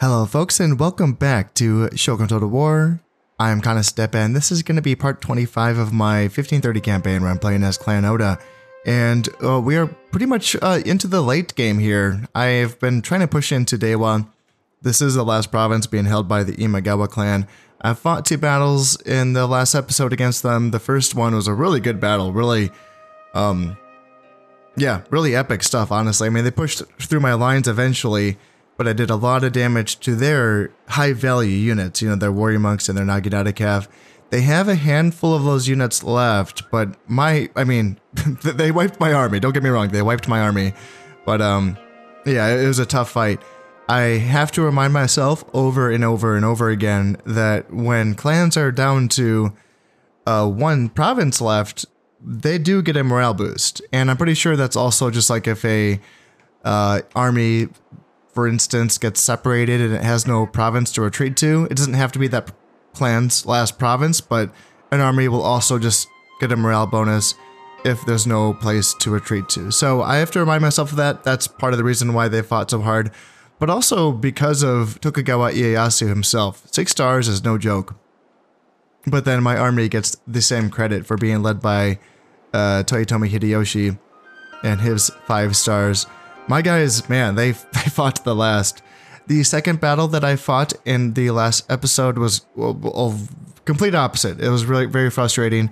Hello folks and welcome back to Shogun Total War. I'm Kanastep and this is going to be part 25 of my 1530 campaign where I'm playing as Clan Oda. And we are pretty much into the late game here. I've been trying to push into Dewa. This is the last province being held by the Imagawa clan. I fought 2 battles in the last episode against them. The first one was a really good battle, really epic stuff, honestly. I mean, they pushed through my lines eventually, but I did a lot of damage to their high value units, you know, their warrior monks and their Naginata cav. They have a handful of those units left, but they wiped my army. Don't get me wrong, they wiped my army. But yeah, it was a tough fight. I have to remind myself over and over and over again that when clans are down to 1 province left, they do get a morale boost. And I'm pretty sure that's also just like if a army, for instance, gets separated and it has no province to retreat to. It doesn't have to be that clan's last province, but an army will also just get a morale bonus if there's no place to retreat to. So I have to remind myself of that. That's part of the reason why they fought so hard, but also because of Tokugawa Ieyasu himself. 6 stars is no joke. But then my army gets the same credit for being led by Toyotomi Hideyoshi and his 5 stars. My guys, man, they fought to the last. The second battle that I fought in the last episode was complete opposite. It was really very frustrating.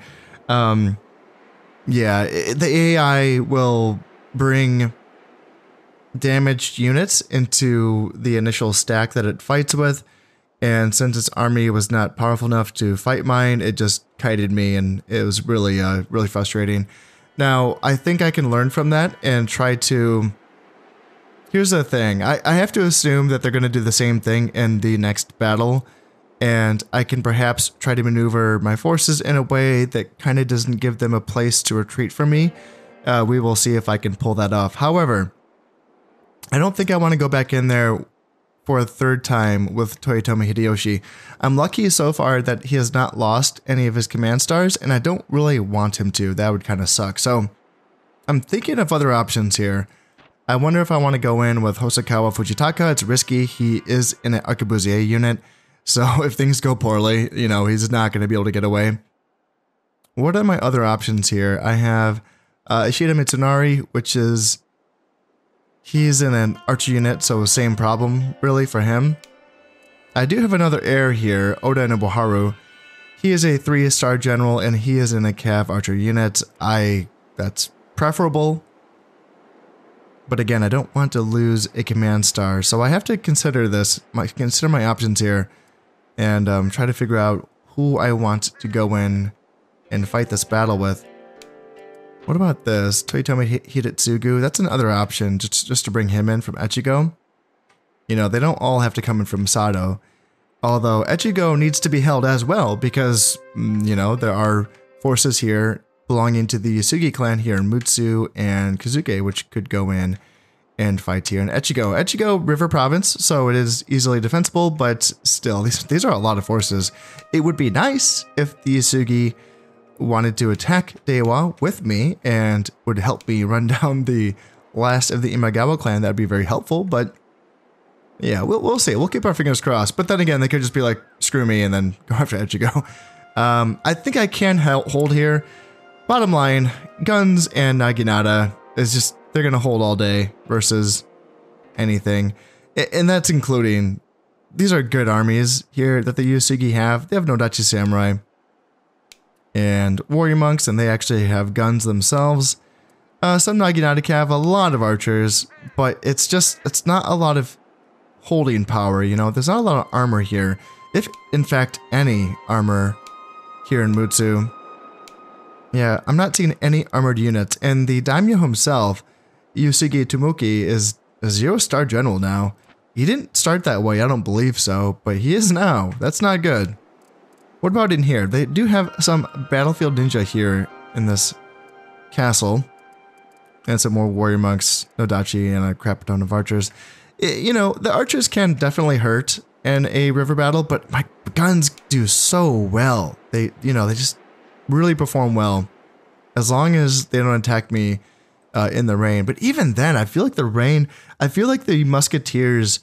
Yeah, the AI will bring damaged units into the initial stack that it fights with, and since its army was not powerful enough to fight mine, it just kited me, and it was really, really frustrating. Now, I think I can learn from that and try to... Here's the thing, I have to assume that they're going to do the same thing in the next battle, and I can perhaps try to maneuver my forces in a way that kind of doesn't give them a place to retreat from me. We will see if I can pull that off. However, I don't think I want to go back in there for a 3rd time with Toyotomi Hideyoshi. I'm lucky so far that he has not lost any of his command stars, and I don't really want him to. That would kind of suck. So I'm thinking of other options here. I wonder if I want to go in with Hosokawa Fujitaka. It's risky. He is in an Arquebusier unit, so if things go poorly, you know, he's not going to be able to get away. What are my other options here? I have Ishida Mitsunari, which is... He's in an archer unit, so same problem, really, for him. I do have another heir here, Oda Nobuharu. He is a 3-star general, and he is in a cav archer unit. That's preferable. But again, I don't want to lose a command star, so I have to consider consider my options here, and try to figure out who I want to go in and fight this battle with. What about this? Toyotomi Hidetsugu? That's another option, just to bring him in from Echigo. You know, they don't all have to come in from Sado. Although Echigo needs to be held as well, because, you know, there are forces here belonging to the Yasugi clan here in Mutsu and Kazuke, which could go in and fight here in Echigo. Echigo River Province, so it is easily defensible, but still, these are a lot of forces. It would be nice if the Yasugi wanted to attack Dewa with me and would help me run down the last of the Imagawa clan. That'd be very helpful, but yeah, we'll see. We'll keep our fingers crossed. But then again, they could just be like, screw me, and then go after Echigo. I think I can hold here. Bottom line, guns and Naginata is just, they're going to hold all day versus anything. And that's including, these are good armies here that the Yasugi have. They have no Dachi Samurai and warrior monks, and they actually have guns themselves. Some Naginata cav, a lot of archers, but it's not a lot of holding power, you know? There's not a lot of armor here. If, in fact, any armor here in Mutsu. Yeah, I'm not seeing any armored units, and the daimyo himself, Yusugi Tomoki, is a 0-star general now. He didn't start that way, I don't believe so, but he is now. That's not good. What about in here? They do have some battlefield ninja here in this castle, and some more warrior monks, Nodachi, and a crap ton of archers. You know, the archers can definitely hurt in a river battle, but my guns do so well. They just really perform well, as long as they don't attack me in the rain. But even then, I feel like the musketeers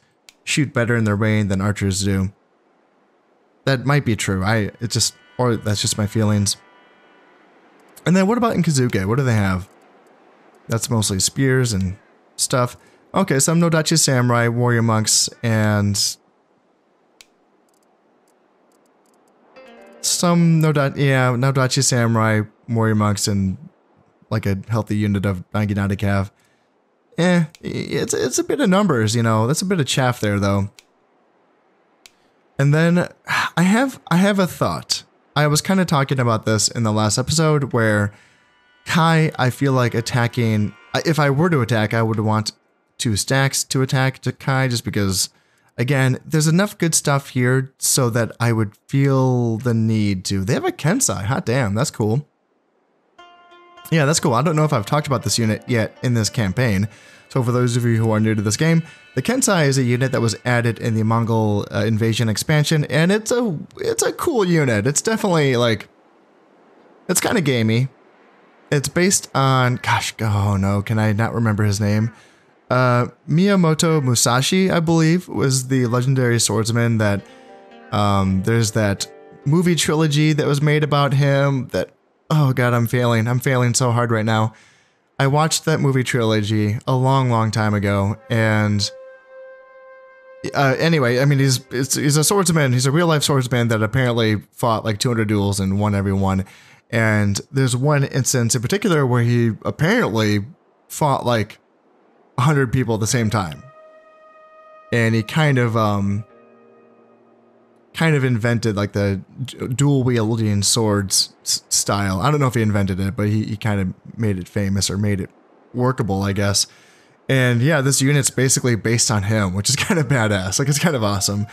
shoot better in the rain than archers do. That might be true. Or that's just my feelings. And then what about in Kazuke? What do they have? That's mostly spears and stuff. Okay, some Nodachi Samurai, warrior monks, and some Nodachi Samurai, warrior monks, and like a healthy unit of Naginata Cav. It's a bit of numbers, you know. That's a bit of chaff there, though. And then I have a thought. I was kind of talking about this in the last episode where Kai, I feel like attacking, if I were to attack, I would want 2 stacks to attack to Kai, just because, again, there's enough good stuff here so that I would feel the need to. They have a Kensai. Hot damn, that's cool. Yeah, that's cool. I don't know if I've talked about this unit yet in this campaign. So for those of you who are new to this game, the Kensai is a unit that was added in the Mongol invasion expansion, and it's a cool unit. It's definitely like, it's kind of gamey. It's based on, gosh, oh no, can I not remember his name? Miyamoto Musashi, I believe, was the legendary swordsman that, there's that movie trilogy that was made about him that, oh god, I'm failing so hard right now. I watched that movie trilogy a long time ago, and anyway, I mean, he's a swordsman. He's a real life swordsman that apparently fought like 200 duels and won every one. And there's one instance in particular where he apparently fought like 100 people at the same time, and he kind of invented like the dual wielding swords style. I don't know if he invented it, but he kind of made it famous or made it workable, I guess. And yeah, this unit's basically based on him, which is kind of badass. Like, it's kind of awesome.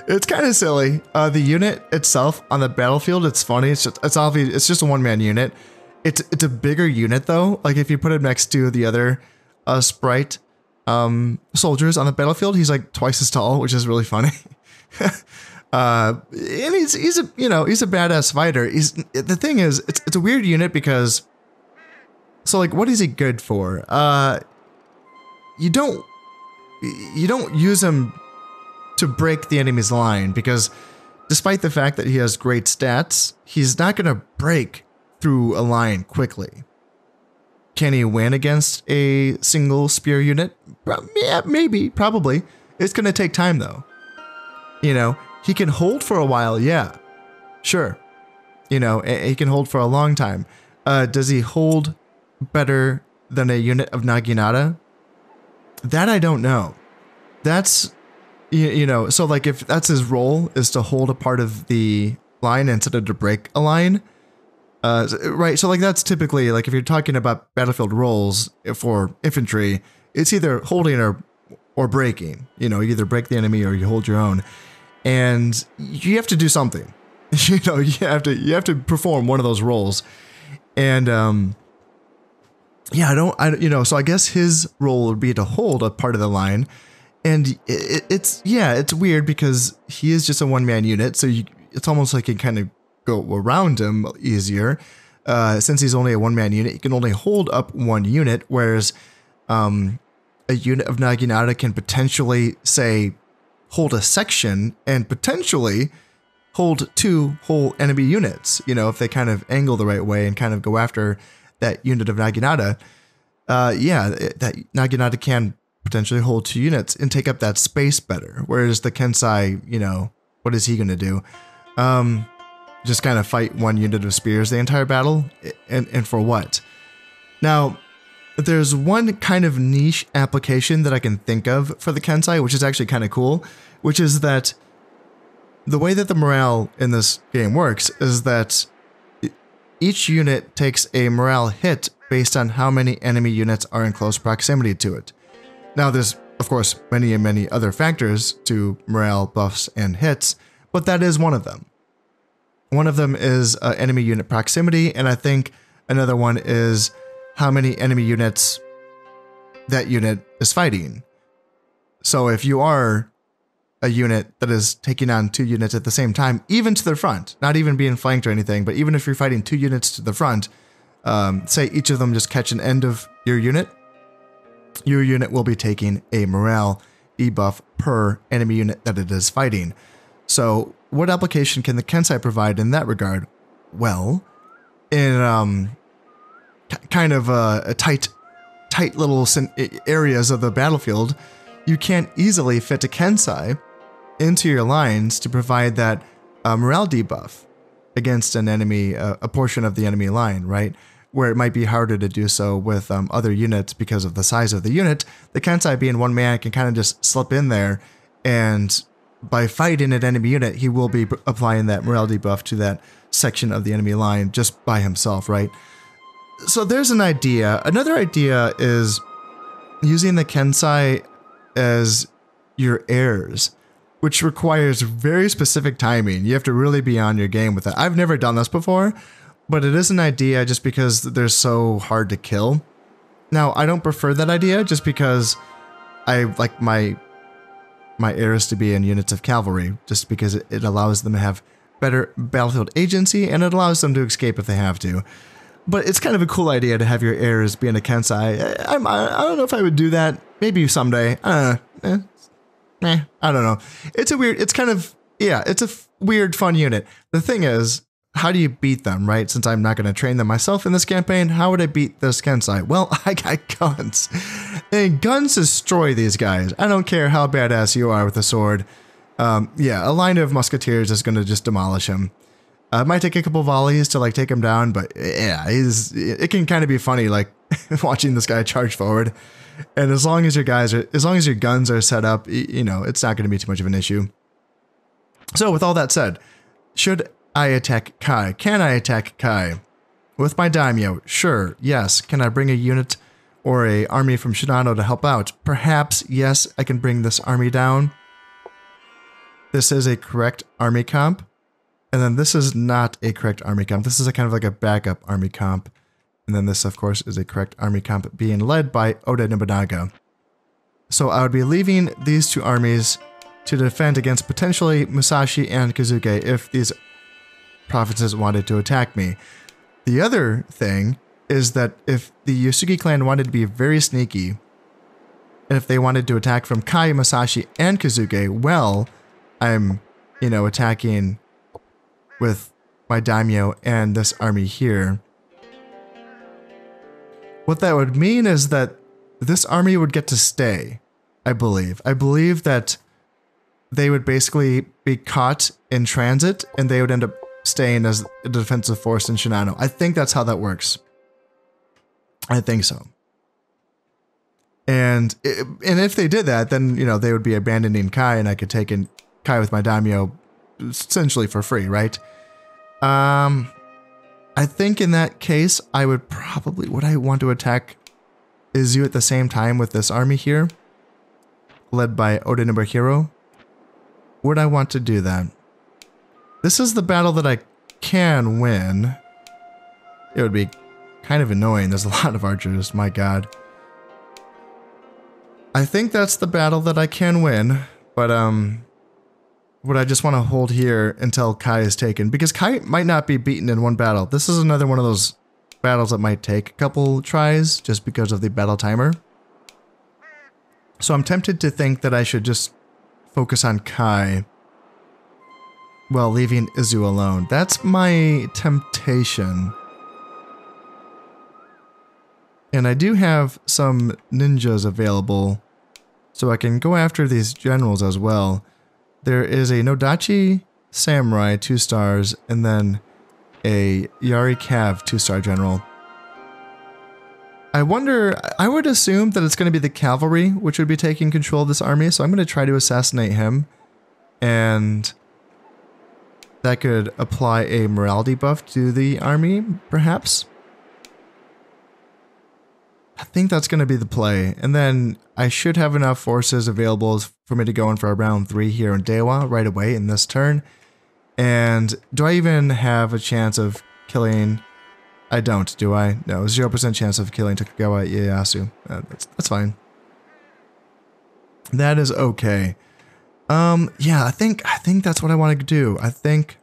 It's kind of silly. The unit itself on the battlefield, it's funny. It's obvious. It's just a one-man unit. It's a bigger unit though. Like if you put him next to the other sprite soldiers on the battlefield, he's like twice as tall, which is really funny. And he's a badass fighter. The thing is, it's a weird unit because, so like, what is he good for? You don't use him to break the enemy's line, because despite the fact that he has great stats, he's not gonna break through a line quickly. Can he win against a single spear unit? Yeah, maybe, probably. It's gonna take time though. You know, he can hold for a while, yeah, sure. You know, he can hold for a long time. Does he hold better than a unit of Naginata? That I don't know. That's, you know, so like if that's his role, is to hold a part of the line instead of to break a line. Right, so like that's typically, like if you're talking about battlefield roles for infantry, it's either holding or breaking. You know, you either break the enemy or you hold your own. And you have to do something. You know, you have to perform one of those roles. And yeah, you know, so I guess his role would be to hold a part of the line. And it's weird because he is just a one-man unit, so it's almost like you kind of go around him easier. Since he's only a one-man unit, he can only hold up one unit, whereas a unit of Naginata can potentially, say, hold a section and potentially hold 2 whole enemy units, you know, if they kind of angle the right way and kind of go after that unit of Naginata. That Naginata can potentially hold 2 units and take up that space better. Whereas the Kensai, you know, what is he going to do? Just kind of fight 1 unit of spears the entire battle? And for what? Now, there's one kind of niche application that I can think of for the Kensai, which is actually kind of cool, which is that the way that the morale in this game works is that each unit takes a morale hit based on how many enemy units are in close proximity to it. Now, there's, of course, many other factors to morale buffs and hits, but that is one of them. One of them is enemy unit proximity, and I think another one is how many enemy units that unit is fighting. So if you are a unit that is taking on 2 units at the same time, even to the front, not even being flanked or anything, but even if you're fighting 2 units to the front, say each of them just catch an end of your unit will be taking a morale debuff per enemy unit that it is fighting. So what application can the Kensei provide in that regard? Well, in kind of a tight little areas of the battlefield, you can't easily fit a Kensei into your lines to provide that morale debuff against an enemy, a portion of the enemy line, right? Where it might be harder to do so with other units because of the size of the unit. The Kensei being one man can kind of just slip in there, and by fighting an enemy unit, he will be applying that morale debuff to that section of the enemy line just by himself, right? So there's an idea. Another idea is using the Kensei as your heirs, which requires very specific timing. You have to really be on your game with it. I've never done this before, but it is an idea just because they're so hard to kill. Now, I don't prefer that idea just because I like my heirs to be in units of cavalry, just because it allows them to have better battlefield agency, and it allows them to escape if they have to. But it's kind of a cool idea to have your heirs be in a Kensei. I don't know if I would do that. Maybe someday. I don't know. It's a weird, fun unit. The thing is, how do you beat them, right? Since I'm not going to train them myself in this campaign, how would I beat this Kensei? Well, I got guns. And guns destroy these guys. I don't care how badass you are with a sword. Yeah, a line of musketeers is going to just demolish him. It might take a couple volleys to like take him down, but yeah, it can kind of be funny like watching this guy charge forward. And as long as your guns are set up, you know, it's not going to be too much of an issue. So with all that said, should I attack Kai? Can I attack Kai? With my daimyo? Sure, yes. Can I bring a unit or a army from Shinano to help out? Perhaps, yes, I can bring this army down. This is a correct army comp. And then this is not a correct army comp. This is a kind of like a backup army comp. And then this, of course, is a correct army comp being led by Oda Nobunaga. So I would be leaving these two armies to defend against potentially Musashi and Kazuke if these provinces wanted to attack me. The other thing is that if the Yosugi clan wanted to be very sneaky, and if they wanted to attack from Kai, Musashi, and Kazuke, well, I'm, you know, attacking with my daimyo and this army here. What that would mean is that this army would get to stay, I believe. I believe that they would basically be caught in transit and they would end up staying as a defensive force in Shinano. I think that's how that works. I think so. And if they did that, then, you know, they would be abandoning Kai and I could take in Kai with my daimyo essentially for free, right? I think in that case, would I want to attack Izu at the same time with this army here, led by Oda Nobuhiro? Would I want to do that? This is the battle that I can win. It would be kind of annoying. There's a lot of archers, my god. I think that's the battle that I can win, but would I just want to hold here until Kai is taken? Because Kai might not be beaten in one battle. This is another one of those battles that might take a couple tries just because of the battle timer. So I'm tempted to think that I should just focus on Kai while leaving Izu alone. That's my temptation. And I do have some ninjas available, so I can go after these generals as well. There is a Nodachi Samurai 2 stars, and then a Yari Cav 2-star general. I wonder, I would assume that it's going to be the cavalry which would be taking control of this army, so I'm going to try to assassinate him. And that could apply a morality buff to the army, perhaps. I think that's going to be the play. And then I should have enough forces available for me to go in for a round 3 here in Dewa right away in this turn. And do I even have a chance of killing? I don't, do I? No, 0% chance of killing Tokugawa Ieyasu. That's fine. That is okay. Yeah, I think that's what I want to do. I think.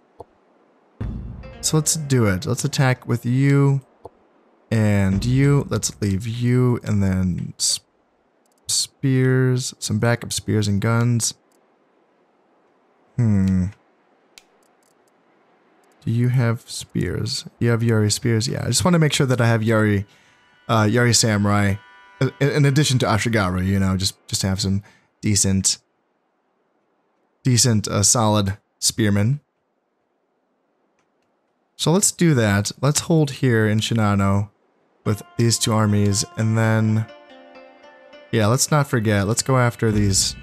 So let's do it. Let's attack with you. And you, let's leave you, and then spears, some backup spears and guns. Do you have spears? You have Yari spears? Yeah, I just want to make sure that I have Yari samurai in addition to Ashigaru, you know, just to have some decent solid spearmen. So let's do that. Let's hold here in Shinano with these two armies, and then yeah, let's not forget. Let's go after these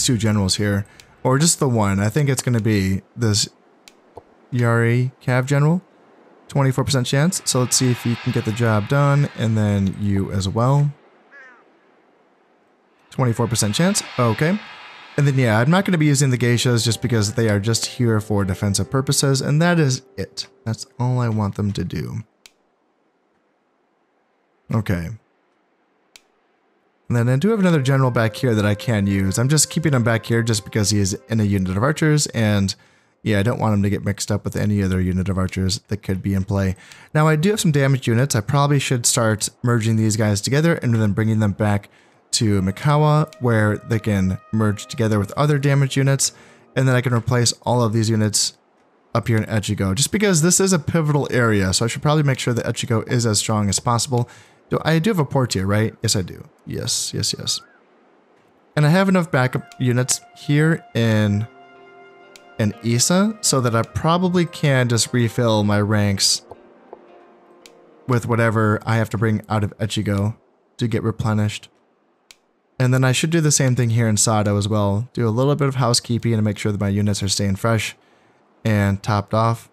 two generals here, or just the one. I think it's going to be this Yari Cav general. 24% chance. So let's see if you can get the job done, and then you as well. 24% chance. Okay. And then yeah, I'm not going to be using the geishas just because they are just here for defensive purposes, and that is it. That's all I want them to do. Okay. And then I do have another general back here that I can use. I'm just keeping him back here just because he is in a unit of archers, and yeah, I don't want him to get mixed up with any other unit of archers that could be in play. Now, I do have some damaged units. I probably should start merging these guys together and then bringing them back to Imagawa, where they can merge together with other damaged units, and then I can replace all of these units up here in Echigo, just because this is a pivotal area, so I should probably make sure that Echigo is as strong as possible. I do have a port here, right? Yes, I do. Yes. And I have enough backup units here in Issa, so that I probably can just refill my ranks with whatever I have to bring out of Echigo to get replenished. And then I should do the same thing here in Sado as well. Do a little bit of housekeeping to make sure that my units are staying fresh and topped off.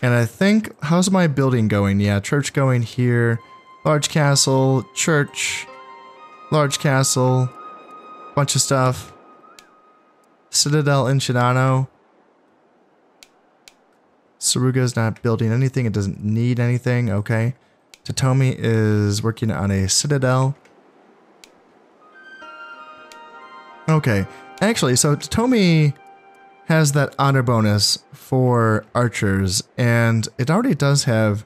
And I think, how's my building going? Yeah, church going here. Large castle, church, large castle, bunch of stuff. Citadel in Shinano. Saruga's not building anything. It doesn't need anything. Okay. Totomi is working on a citadel. Okay. Actually, so Totomi has that honor bonus for archers, and it already does have...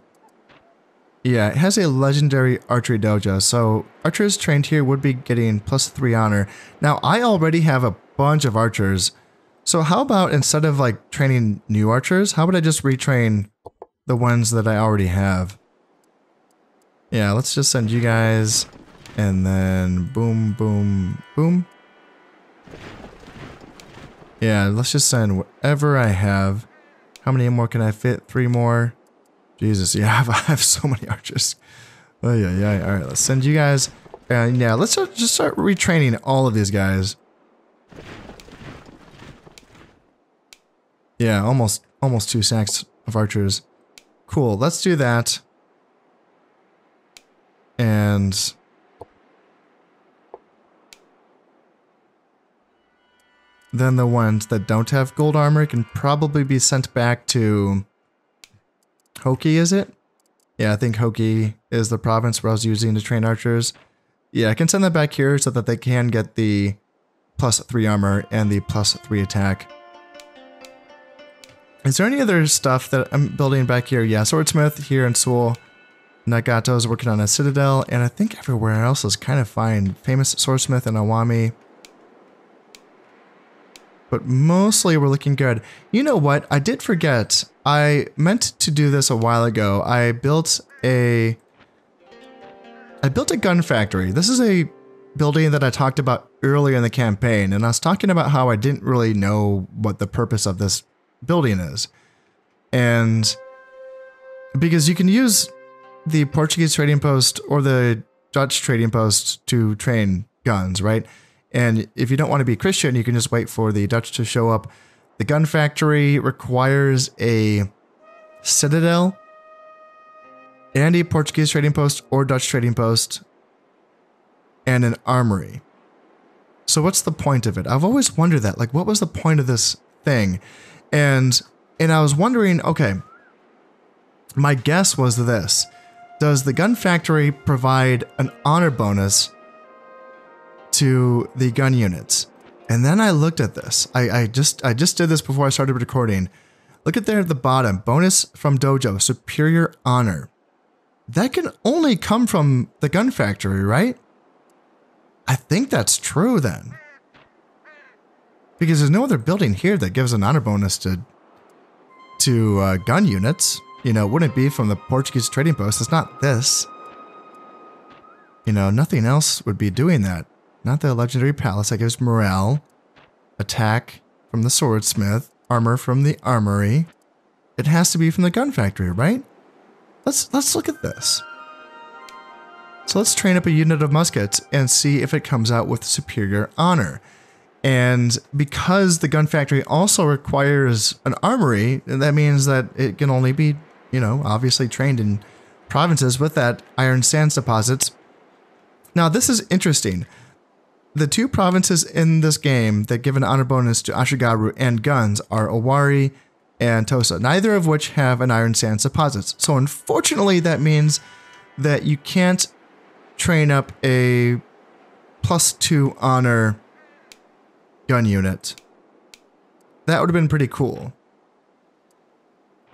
Yeah, it has a legendary archery dojo, so archers trained here would be getting +3 honor. Now, I already have a bunch of archers, so how about instead of like training new archers, how about I just retrain the ones that I already have? Yeah, let's just send you guys, and then boom, boom, boom. Yeah, let's just send whatever I have. How many more can I fit? 3 more. Jesus, yeah, I have so many archers. Oh yeah. All right, let's send you guys. And yeah, let's just start retraining all of these guys. Yeah, almost 2 stacks of archers. Cool, let's do that. And then the ones that don't have gold armor can probably be sent back to Hoki, is it? Yeah, I think Hoki is the province where I was using to train archers. Yeah, I can send them back here so that they can get the +3 armor and the +3 attack. Is there any other stuff that I'm building back here? Yeah, Swordsmith here in Seoul. Nagato's working on a citadel, and I think everywhere else is kind of fine. Famous swordsmith in Awami. But mostly we're looking good. You know what? I did forget. I meant to do this a while ago. I built a gun factory. This is a building that I talked about earlier in the campaign, and I was talking about how I didn't really know what the purpose of this building is. And because you can use the Portuguese trading post or the Dutch trading post to train guns, right? And if you don't want to be Christian, you can just wait for the Dutch to show up. The gun factory requires a citadel and a Portuguese trading post or Dutch trading post and an armory. So what's the point of it? I've always wondered that. Like, what was the point of this thing? And I was wondering, okay, my guess was this. Does the gun factory provide an honor bonus to the gun units? And then I looked at this. I just did this before I started recording. Look at there at the bottom. Bonus from dojo, superior honor. that can only come from the gun factory, right? I think that's true then. Because there's no other building here that gives an honor bonus to gun units. You know, wouldn't it be from the Portuguese trading post? It's not this. You know, nothing else would be doing that. Not the legendary palace that gives morale, attack from the swordsmith, armor from the armory. It has to be from the gun factory, right? Let's look at this. So let's train up a unit of muskets and see if it comes out with superior honor. And because the gun factory also requires an armory, that means that it can only be, you know, obviously trained in provinces with that iron sands deposits. Now, this is interesting. The two provinces in this game that give an honor bonus to Ashigaru and guns are Owari and Tosa, neither of which have an iron sands deposits. So unfortunately, that means that you can't train up a +2 honor gun unit. That would have been pretty cool.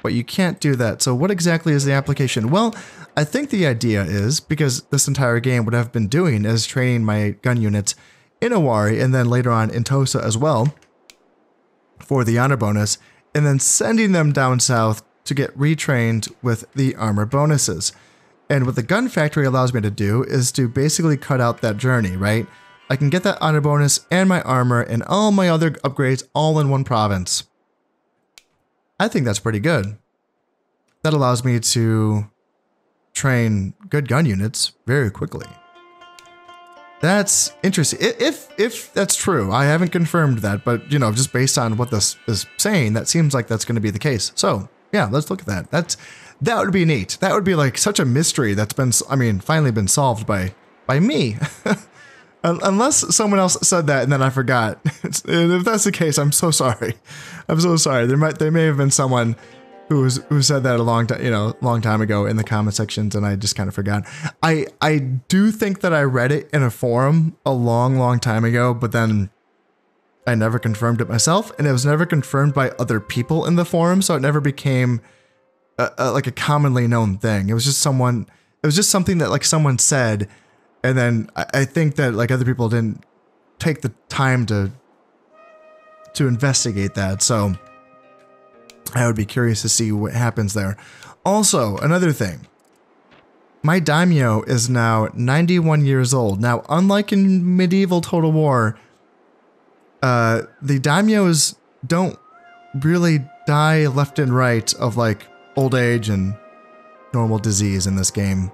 But you can't do that. So what exactly is the application? Well, I think the idea is, because this entire game what I've been doing is training my gun units in Owari and then later on in Tosa as well for the honor bonus, and then sending them down south to get retrained with the armor bonuses. And what the gun factory allows me to do is to basically cut out that journey, right? I can get that honor bonus and my armor and all my other upgrades all in one province. I think that's pretty good. That allows me to train good gun units very quickly. That's interesting. If that's true, I haven't confirmed that, but you know, just based on what this is saying, that seems like that's going to be the case. So yeah, let's look at that. That would be neat. That would be like such a mystery that's been, I mean, finally been solved by me. Unless someone else said that and then I forgot. If that's the case, I'm so sorry. I'm so sorry. There may have been someone who said that a long time ago in the comment sections, and I just kind of forgot. I do think that I read it in a forum a long time ago, but then I never confirmed it myself, and it was never confirmed by other people in the forum, so it never became like a commonly known thing. It was just something that like someone said. And then I think that like other people didn't take the time to investigate that. So I would be curious to see what happens there. Also, another thing. My daimyo is now 91 years old. Now, unlike in medieval Total War, the daimyos don't really die left and right of like old age and normal disease in this game.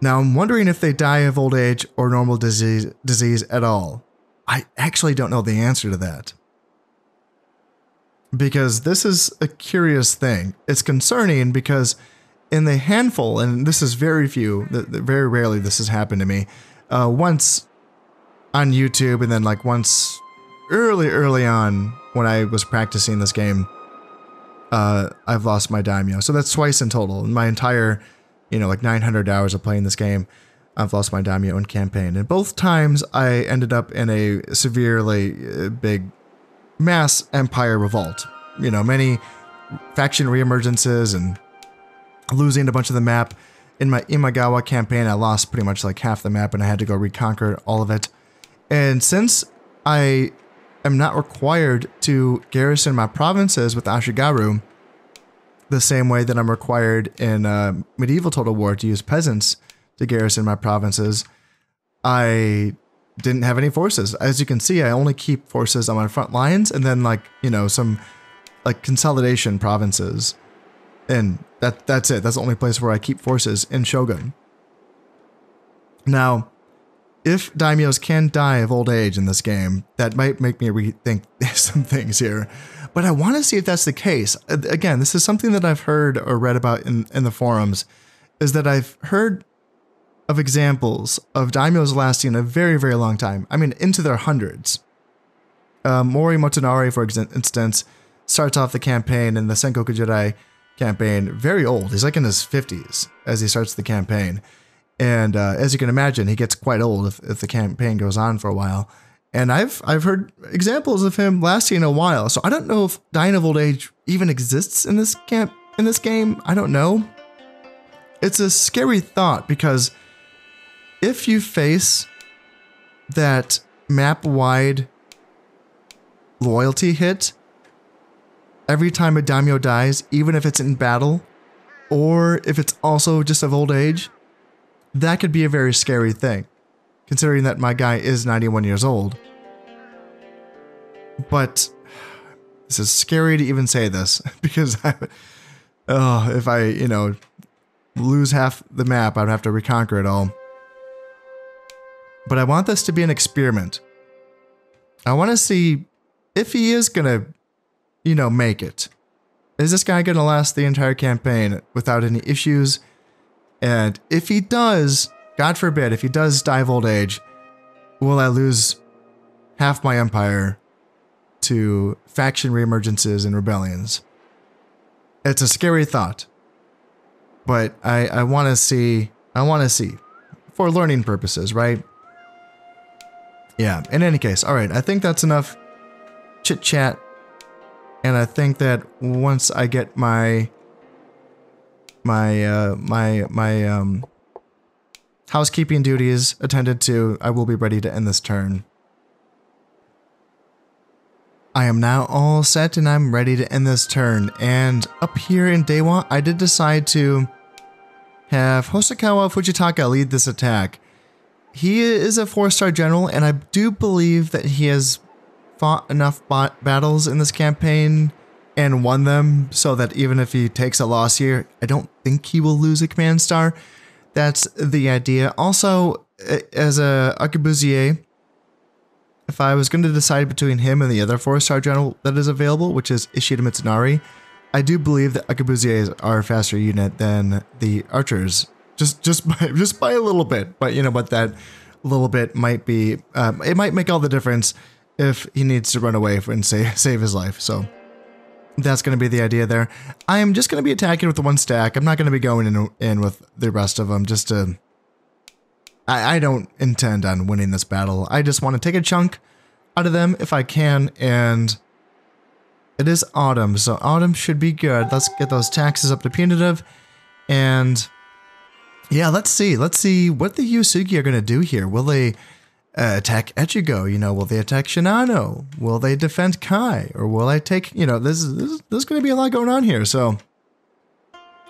Now, I'm wondering if they die of old age or normal disease at all. I actually don't know the answer to that. Because this is a curious thing. It's concerning because in the handful, and this is very few, very rarely this has happened to me, once on YouTube and then like once early on when I was practicing this game, I've lost my daimyo. So that's twice in total. In my entire, like 900 hours of playing this game, I've lost my daimyo in campaign. And both times I ended up in a severely big mass empire revolt. Many faction reemergences and losing a bunch of the map. In my Imagawa campaign, I lost pretty much like half the map and I had to go reconquer all of it. And since I am not required to garrison my provinces with Ashigaru the same way that I'm required in medieval Total War to use peasants to garrison my provinces, I didn't have any forces. As you can see, I only keep forces on my front lines and then some consolidation provinces. And that's it. That's the only place where I keep forces in Shogun. Now, if daimyos can die of old age in this game, that might make me rethink some things here. But I want to see if that's the case. Again, this is something that I've heard or read about in the forums, is that I've heard of examples of daimyos lasting a very, very long time. I mean, into their hundreds. Mori Motonari, for instance, starts off the campaign in the Sengoku Jidai campaign very old. He's like in his 50s as he starts the campaign. And as you can imagine, he gets quite old if the campaign goes on for a while. And I've heard examples of him lasting a while. So I don't know if dying of old age even exists in this game. I don't know. it's a scary thought because if you face that map-wide loyalty hit every time a daimyo dies, even if it's in battle, or if it's also just of old age, that could be a very scary thing, considering that my guy is 91 years old. But this is scary to even say this, because if I, you know, lose half the map, I'd have to reconquer it all. But I want this to be an experiment. I want to see if he is gonna, you know, make it. Is this guy gonna last the entire campaign without any issues? And if he does, God forbid, if he does die of old age, will I lose half my empire to faction reemergences and rebellions? It's a scary thought, but I want to see for learning purposes, right? Yeah, in any case, all right, I think that's enough chit chat. And I think that once I get my housekeeping duties attended to, I will be ready to end this turn. I am now all set and I'm ready to end this turn. And up here in Dewa, I did decide to have Hosokawa Fujitaka lead this attack. He is a 4-star general, and I do believe that he has fought enough battles in this campaign and won them so that even if he takes a loss here, I don't think he will lose a command star. That's the idea. Also, as a Akabuzier, if I was going to decide between him and the other 4-star general that is available, which is Ishida Mitsunari, I do believe that Akabuziers are a faster unit than the archers. Just by a little bit, but you know, but that little bit might be, it might make all the difference if he needs to run away and save his life. So that's going to be the idea there. I am just going to be attacking with the 1 stack. I'm not going to be going in with the rest of them just to, I don't intend on winning this battle. I just want to take a chunk out of them if I can, and it is autumn, so autumn should be good. Let's get those taxes up to punitive, and yeah, let's see what the Yusugi are going to do here. Will they attack Echigo? You know, will they attack Shinano? Will they defend Kai? Or will I take, you know, there's going to be a lot going on here, so.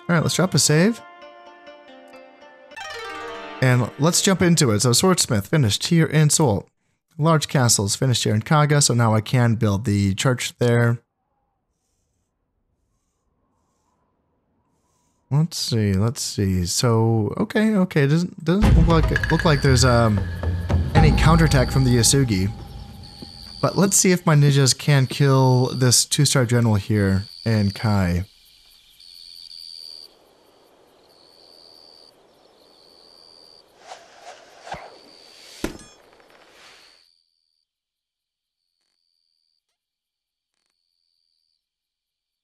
Alright, let's drop a save. And let's jump into it. So Swordsmith finished here in Seoul. Large castles finished here in Kaga, so now I can build the church there. Let's see. So, okay. It doesn't look like there's any counterattack from the Yasugi. But let's see if my ninjas can kill this 2-star general here in Kai.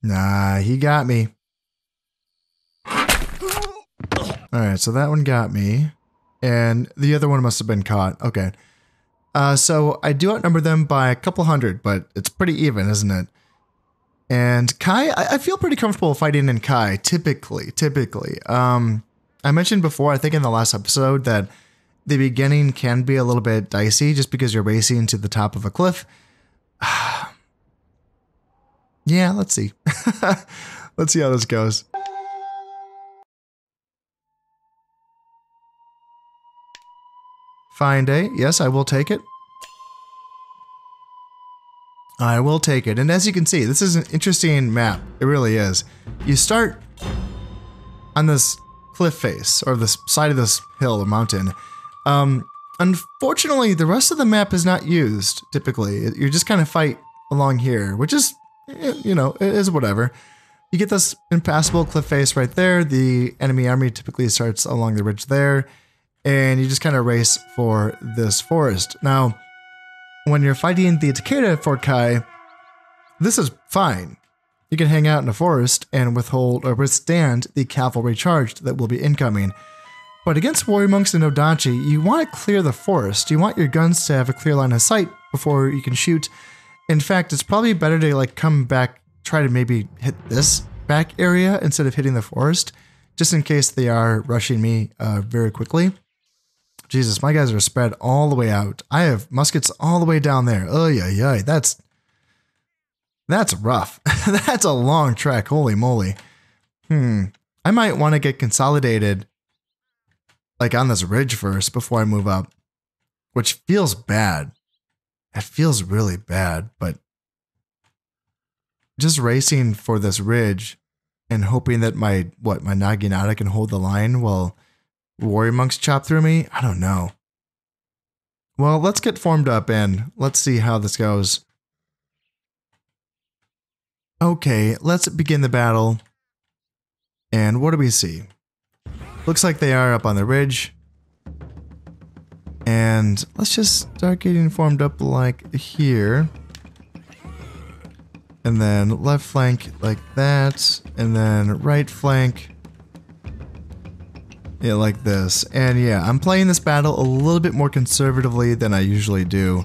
Nah, he got me. Alright, so that one got me. And the other one must have been caught. Okay. So I do outnumber them by a couple hundred, but it's pretty even, isn't it? And Kai, I feel pretty comfortable fighting in Kai, typically. I mentioned before, I think in the last episode, that the beginning can be a little bit dicey just because you're racing to the top of a cliff. Yeah, let's see. Let's see how this goes. Fine day. Yes, I will take it. I will take it. And as you can see, this is an interesting map. It really is. You start on this cliff face, or this side of this hill or mountain. Unfortunately, the rest of the map is not used, typically. You just kind of fight along here, which is, you know, it is whatever. You get this impassable cliff face right there. The enemy army typically starts along the ridge there. And you just kind of race for this forest. Now, when you're fighting the Takeda Fort Kai, this is fine. You can hang out in a forest and withstand the cavalry charge that will be incoming. But against warrior monks in Odachi, you want to clear the forest. You want your guns to have a clear line of sight before you can shoot. In fact, it's probably better to like come back, try to maybe hit this back area instead of hitting the forest, just in case they are rushing me very quickly. Jesus, my guys are spread all the way out. I have muskets all the way down there. Oh yeah, that's rough. That's a long trek. Holy moly. I might want to get consolidated like on this ridge first before I move up, which feels bad. It feels really bad, but just racing for this ridge and hoping that my Naginata can hold the line while warrior monks chop through me? I don't know. Well, let's get formed up and let's see how this goes. Okay, let's begin the battle. And what do we see? Looks like they are up on the ridge. And let's just start getting formed up like here. And then left flank like that. And then right flank. Yeah, like this. And yeah, I'm playing this battle a little bit more conservatively than I usually do.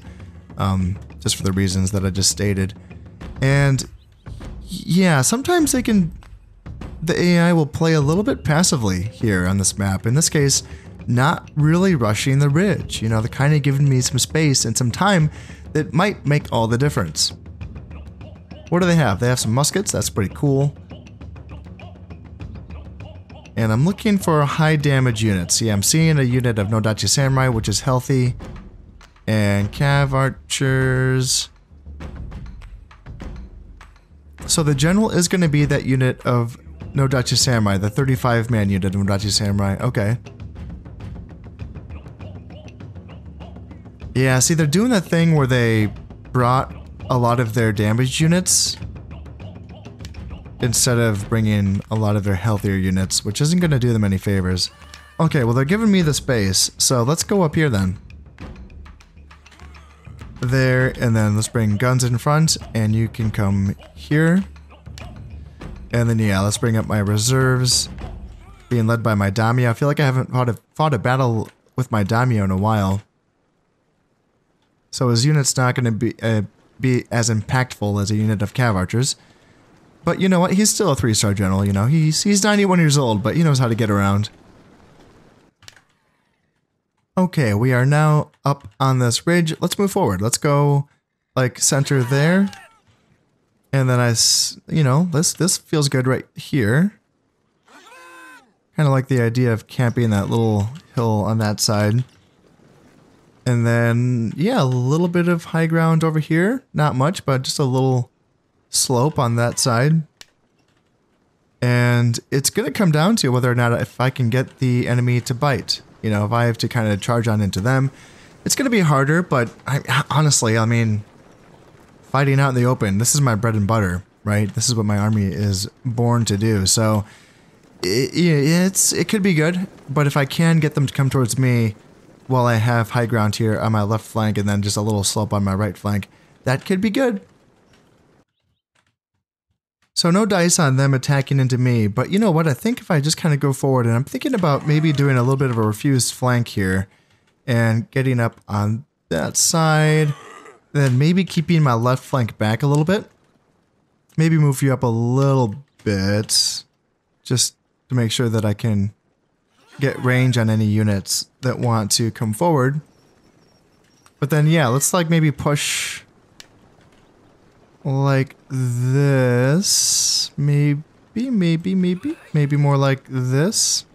Just for the reasons that I just stated. And yeah, sometimes the AI will play a little bit passively here on this map. In this case, not really rushing the ridge. You know, they're kind of giving me some space and some time that might make all the difference. What do they have? They have some muskets. That's pretty cool. And I'm looking for high damage units. Yeah, I'm seeing a unit of Nodachi Samurai, which is healthy. And Cav Archers. So the general is going to be that unit of Nodachi Samurai, the 35-man unit of Nodachi Samurai. Okay. Yeah, see, they're doing that thing where they brought a lot of their damaged units instead of bringing a lot of their healthier units, which isn't going to do them any favors. Okay, well, they're giving me the space, so let's go up here then. There, and then let's bring guns in front, and you can come here. And then, yeah, let's bring up my reserves, being led by my daimyo. I feel like I haven't fought a battle with my daimyo in a while. So his unit's not going to be as impactful as a unit of cav archers. But you know what? He's still a 3-star general, you know. He's 91 years old, but he knows how to get around. Okay, we are now up on this ridge. Let's move forward. Let's go, like, center there. And then this feels good right here. Kind of like the idea of camping that little hill on that side. And then, yeah, a little bit of high ground over here. Not much, but just a little slope on that side. And it's going to come down to whether or not if I can get the enemy to bite. You know, if I have to kind of charge on into them, it's going to be harder, but honestly, I mean, fighting out in the open, this is my bread and butter, right? This is what my army is born to do. So it could be good, but if I can get them to come towards me while I have high ground here on my left flank and then just a little slope on my right flank, that could be good. So no dice on them attacking into me, but you know what? I think if I just kind of go forward, and I'm thinking about maybe doing a little bit of a refused flank here and getting up on that side, then maybe keeping my left flank back a little bit. Maybe move you up a little bit just to make sure that I can get range on any units that want to come forward. But then, yeah, let's like maybe push like this. Maybe more like this.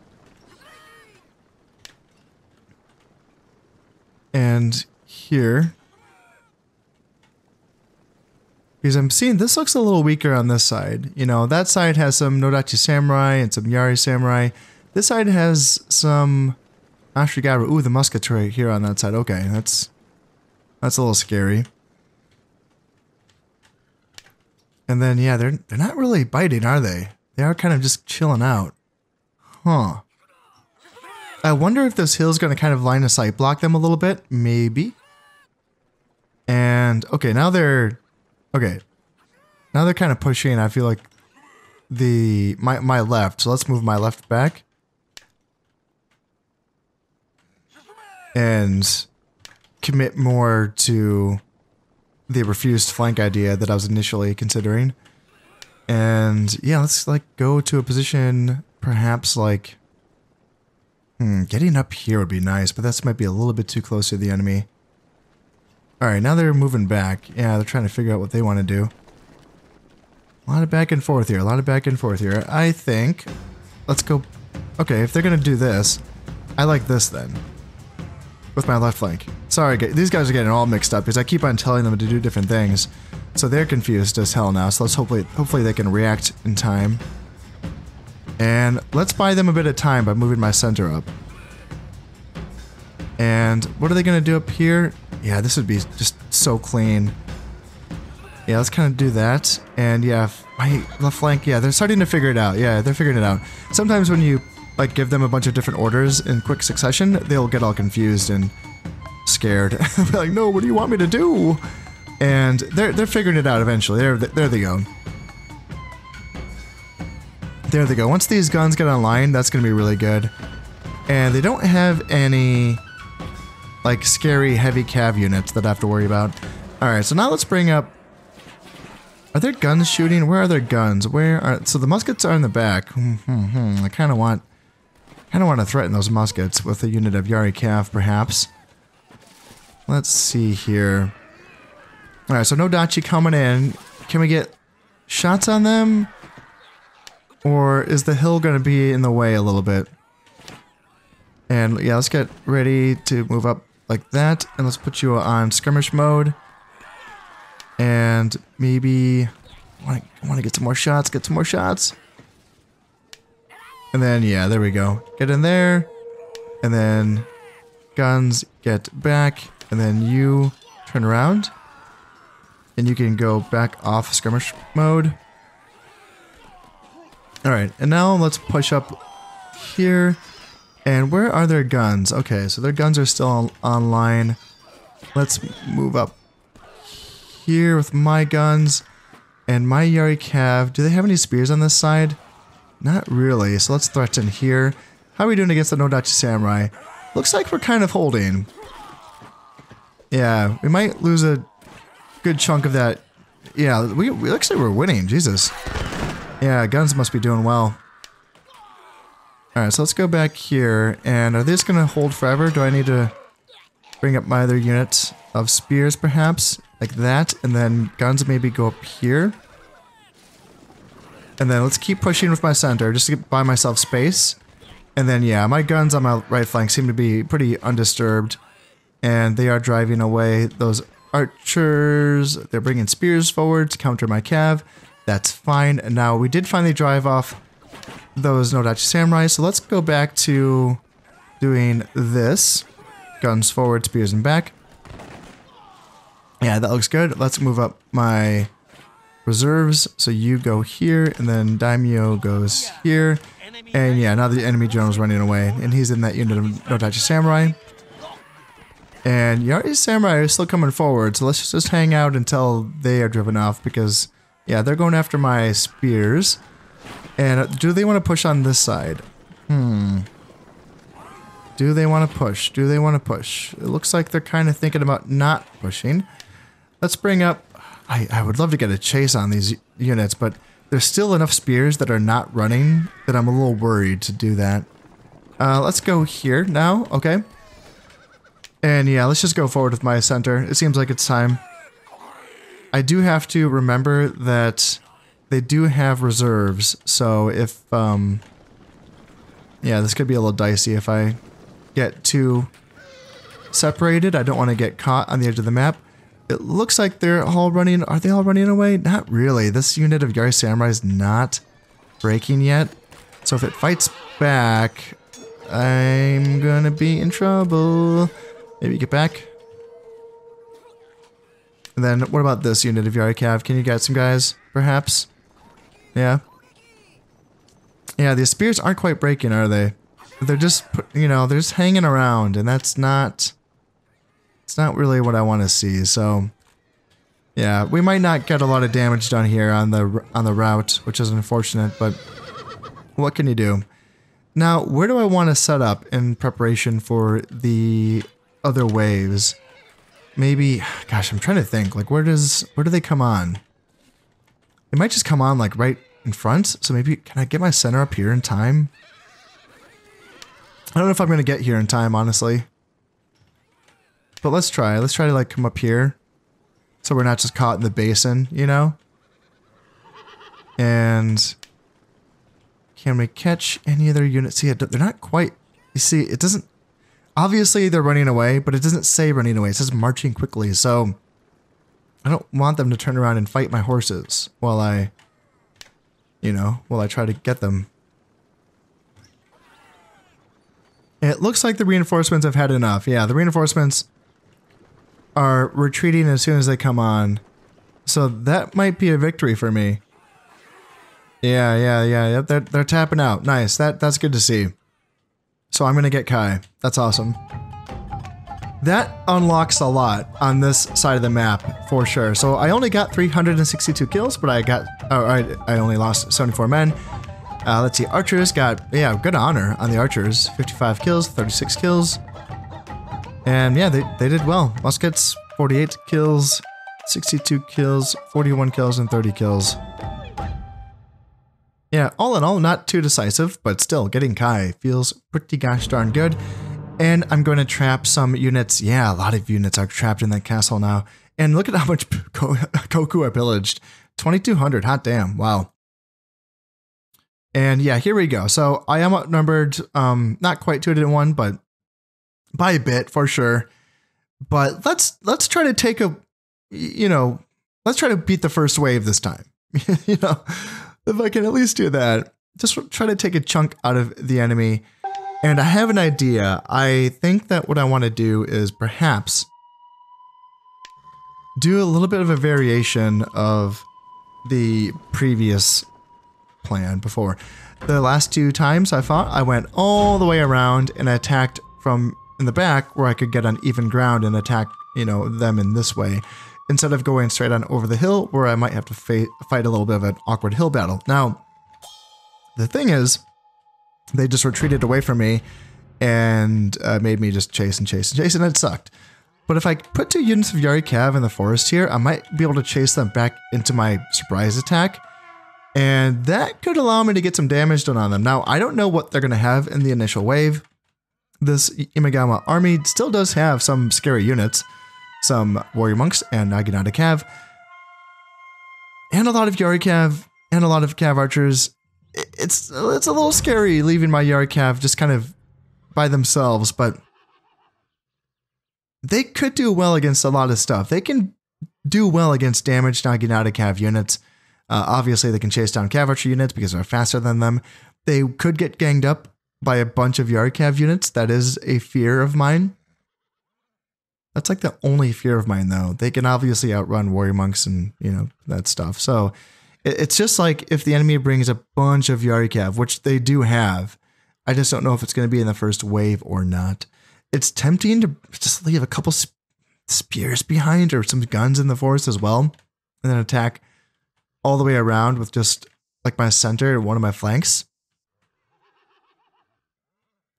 And here. Because I'm seeing this looks a little weaker on this side. You know, that side has some Nodachi Samurai and some Yari Samurai. This side has some Ashigaru. Ooh, the muskets right here on that side. Okay, that's a little scary. And then, yeah, they're not really biting, are they? They are kind of just chilling out. Huh. I wonder if this hill's going to kind of line of sight block them a little bit. Maybe. And, okay, now they're... Okay. Now they're kind of pushing, I feel like, my left. So let's move my left back. And commit more to the refused flank idea that I was initially considering. And yeah, let's like go to a position perhaps like... getting up here would be nice, but that might be a little bit too close to the enemy. Alright, now they're moving back. Yeah, they're trying to figure out what they want to do. A lot of back and forth here, a lot of back and forth here. I think... Let's go... Okay, if they're going to do this, I like this then. With my left flank. Sorry, these guys are getting all mixed up because I keep on telling them to do different things. So they're confused as hell now, so let's hopefully they can react in time. And let's buy them a bit of time by moving my center up. And what are they going to do up here? Yeah, this would be just so clean. Yeah, let's kind of do that. And yeah, my left flank, yeah, they're starting to figure it out. Yeah, they're figuring it out. Sometimes when you like give them a bunch of different orders in quick succession, they'll get all confused and scared. Be like, no, what do you want me to do? And they're figuring it out eventually. There they go. There they go. Once these guns get online, that's going to be really good. And they don't have any like scary heavy cav units that I have to worry about. Alright, so now let's bring up... Are there guns shooting? Where are their guns? Where are... So the muskets are in the back. I kind of want to threaten those muskets with a unit of Yari Cav, perhaps. Let's see here. Alright, so no Dachi coming in. Can we get shots on them? Or is the hill going to be in the way a little bit? And yeah, let's get ready to move up like that. And let's put you on skirmish mode. And maybe... I want to get some more shots, And then, yeah, there we go. Get in there. And then guns, get back. And then you turn around. And you can go back off skirmish mode. Alright, and now let's push up here. And where are their guns? Okay, so their guns are still online. Let's move up here with my guns. And my Yari Cav. Do they have any spears on this side? Not really, so let's threaten here. How are we doing against the Nodachi Samurai? Looks like we're kind of holding. Yeah, we might lose a good chunk of that. Yeah, we actually were winning, Jesus. Yeah, guns must be doing well. Alright, so let's go back here. And are these going to hold forever? Do I need to bring up my other unit of spears, perhaps? Like that. And then guns maybe go up here. And then let's keep pushing with my center, just to buy myself space. And then, yeah, my guns on my right flank seem to be pretty undisturbed. And they are driving away those archers. They're bringing spears forward to counter my cav. That's fine. And now we did finally drive off those Nodachi Samurai. So let's go back to doing this. Guns forward, spears in back. Yeah, that looks good. Let's move up my reserves. So you go here, and then Daimyo goes here. And yeah, now the enemy general's running away. And he's in that unit of Nodachi Samurai. And Yari Samurai are still coming forward. So let's just hang out until they are driven off. Because, yeah, they're going after my spears. And do they want to push on this side? Do they want to push? Do they want to push? It looks like they're kind of thinking about not pushing. Let's bring up... I would love to get a chase on these units, but there's still enough spears that are not running that I'm a little worried to do that. Let's go here now, okay? And yeah, let's just go forward with my center. It seems like it's time. I do have to remember that they do have reserves, so if... yeah, this could be a little dicey if I get too separated. I don't want to get caught on the edge of the map. It looks like they're all running... Are they all running away? Not really. This unit of Yari Samurai is not breaking yet. So if it fights back, I'm gonna be in trouble. Maybe get back. And then what about this unit of Yari Cav? Can you get some guys, perhaps? Yeah. Yeah, the spears aren't quite breaking, are they? They're just, you know, they're just hanging around, and that's not... It's not really what I want to see, so... Yeah, we might not get a lot of damage done here on the route, which is unfortunate, but... What can you do? Now, where do I want to set up in preparation for the other waves? Maybe... Gosh, I'm trying to think, like, where do they come on? They might just come on, like, right in front. So maybe, can I get my center up here in time? I don't know if I'm going to get here in time, honestly. But let's try. Let's try to like come up here. So we're not just caught in the basin, you know? And can we catch any other units? See, they're not quite, you see, it doesn't, obviously they're running away, but it doesn't say running away. It says marching quickly. So I don't want them to turn around and fight my horses while I, you know, while I try to get them. It looks like the reinforcements have had enough. Yeah, the reinforcements are retreating as soon as they come on. So that might be a victory for me. Yeah. They're tapping out. Nice. That's good to see. So I'm gonna get Kai. That's awesome. That unlocks a lot on this side of the map for sure. So I only got 362 kills, but I only lost 74 men. Let's see, archers got, yeah, good honor on the archers. 55 kills, 36 kills. And yeah, they did well. Muskets, 48 kills, 62 kills, 41 kills, and 30 kills. Yeah, all in all, not too decisive, but still, getting Kai feels pretty gosh darn good. And I'm going to trap some units. Yeah, a lot of units are trapped in that castle now. And look at how much Koku I pillaged. 2,200, hot damn, wow. And yeah, here we go. So I am outnumbered, not quite 2-1, but by a bit for sure. But let's try to take a, you know, let's try to beat the first wave this time. You know, if I can at least do that, just try to take a chunk out of the enemy. And I have an idea. I think that what I want to do is perhaps do a little bit of a variation of the previous plan before. The last two times I fought, I went all the way around and I attacked from in the back where I could get on even ground and attack, you know, them in this way, instead of going straight on over the hill where I might have to fight a little bit of an awkward hill battle. Now, the thing is, they just retreated away from me and made me just chase and it sucked. But if I put 2 units of Yari Cav in the forest here, I might be able to chase them back into my surprise attack. And that could allow me to get some damage done on them. Now, I don't know what they're going to have in the initial wave. This Imagawa army still does have some scary units. Some warrior monks and Naginata Cav. And a lot of Yari Cav and a lot of Cav archers. It's a little scary leaving my Yari Cav just kind of by themselves, but they could do well against a lot of stuff. They can do well against damaged Naginata Cav units. Obviously, they can chase down Cav archer units because they're faster than them. They could get ganged up by a bunch of Yari Cav units. That is a fear of mine. That's like the only fear of mine, though. They can obviously outrun warrior monks and, you know, that stuff. So it's just like if the enemy brings a bunch of Yari Cav, which they do have, I just don't know if it's going to be in the first wave or not. It's tempting to just leave a couple spears behind or some guns in the forest as well, and then attack all the way around with just like my center and one of my flanks.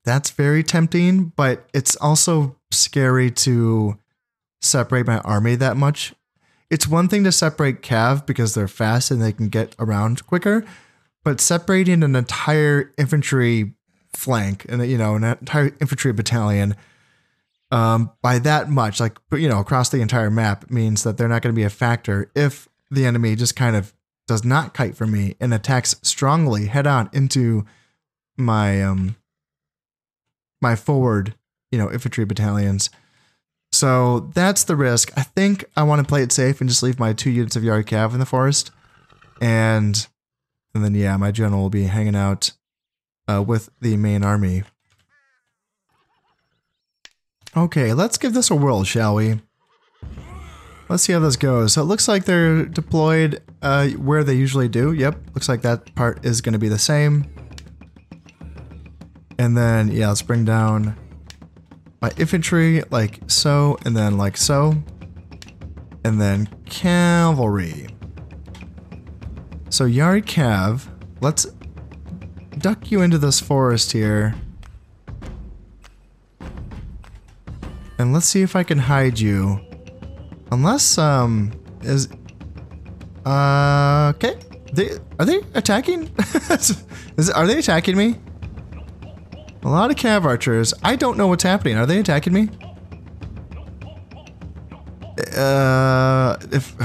That's very tempting, but it's also scary to separate my army that much. It's one thing to separate Cav because they're fast and they can get around quicker, but separating an entire infantry flank and, you know, an entire infantry battalion by that much, like, you know, across the entire map means that they're not going to be a factor if the enemy just kind of does not kite for me and attacks strongly head on into my my forward, you know, infantry battalions. So that's the risk. I think I want to play it safe and just leave my 2 units of Yari Cav in the forest. And then, yeah, my general will be hanging out with the main army. Okay, let's give this a whirl, shall we? Let's see how this goes. So it looks like they're deployed where they usually do. Yep, looks like that part is going to be the same. And then, yeah, let's bring down my infantry like so, and then like so. And then cavalry. So Yari Cav, let's duck you into this forest here. And let's see if I can hide you. Unless, okay. Are they attacking? Are they attacking me? A lot of cav archers. I don't know what's happening. Are they attacking me? If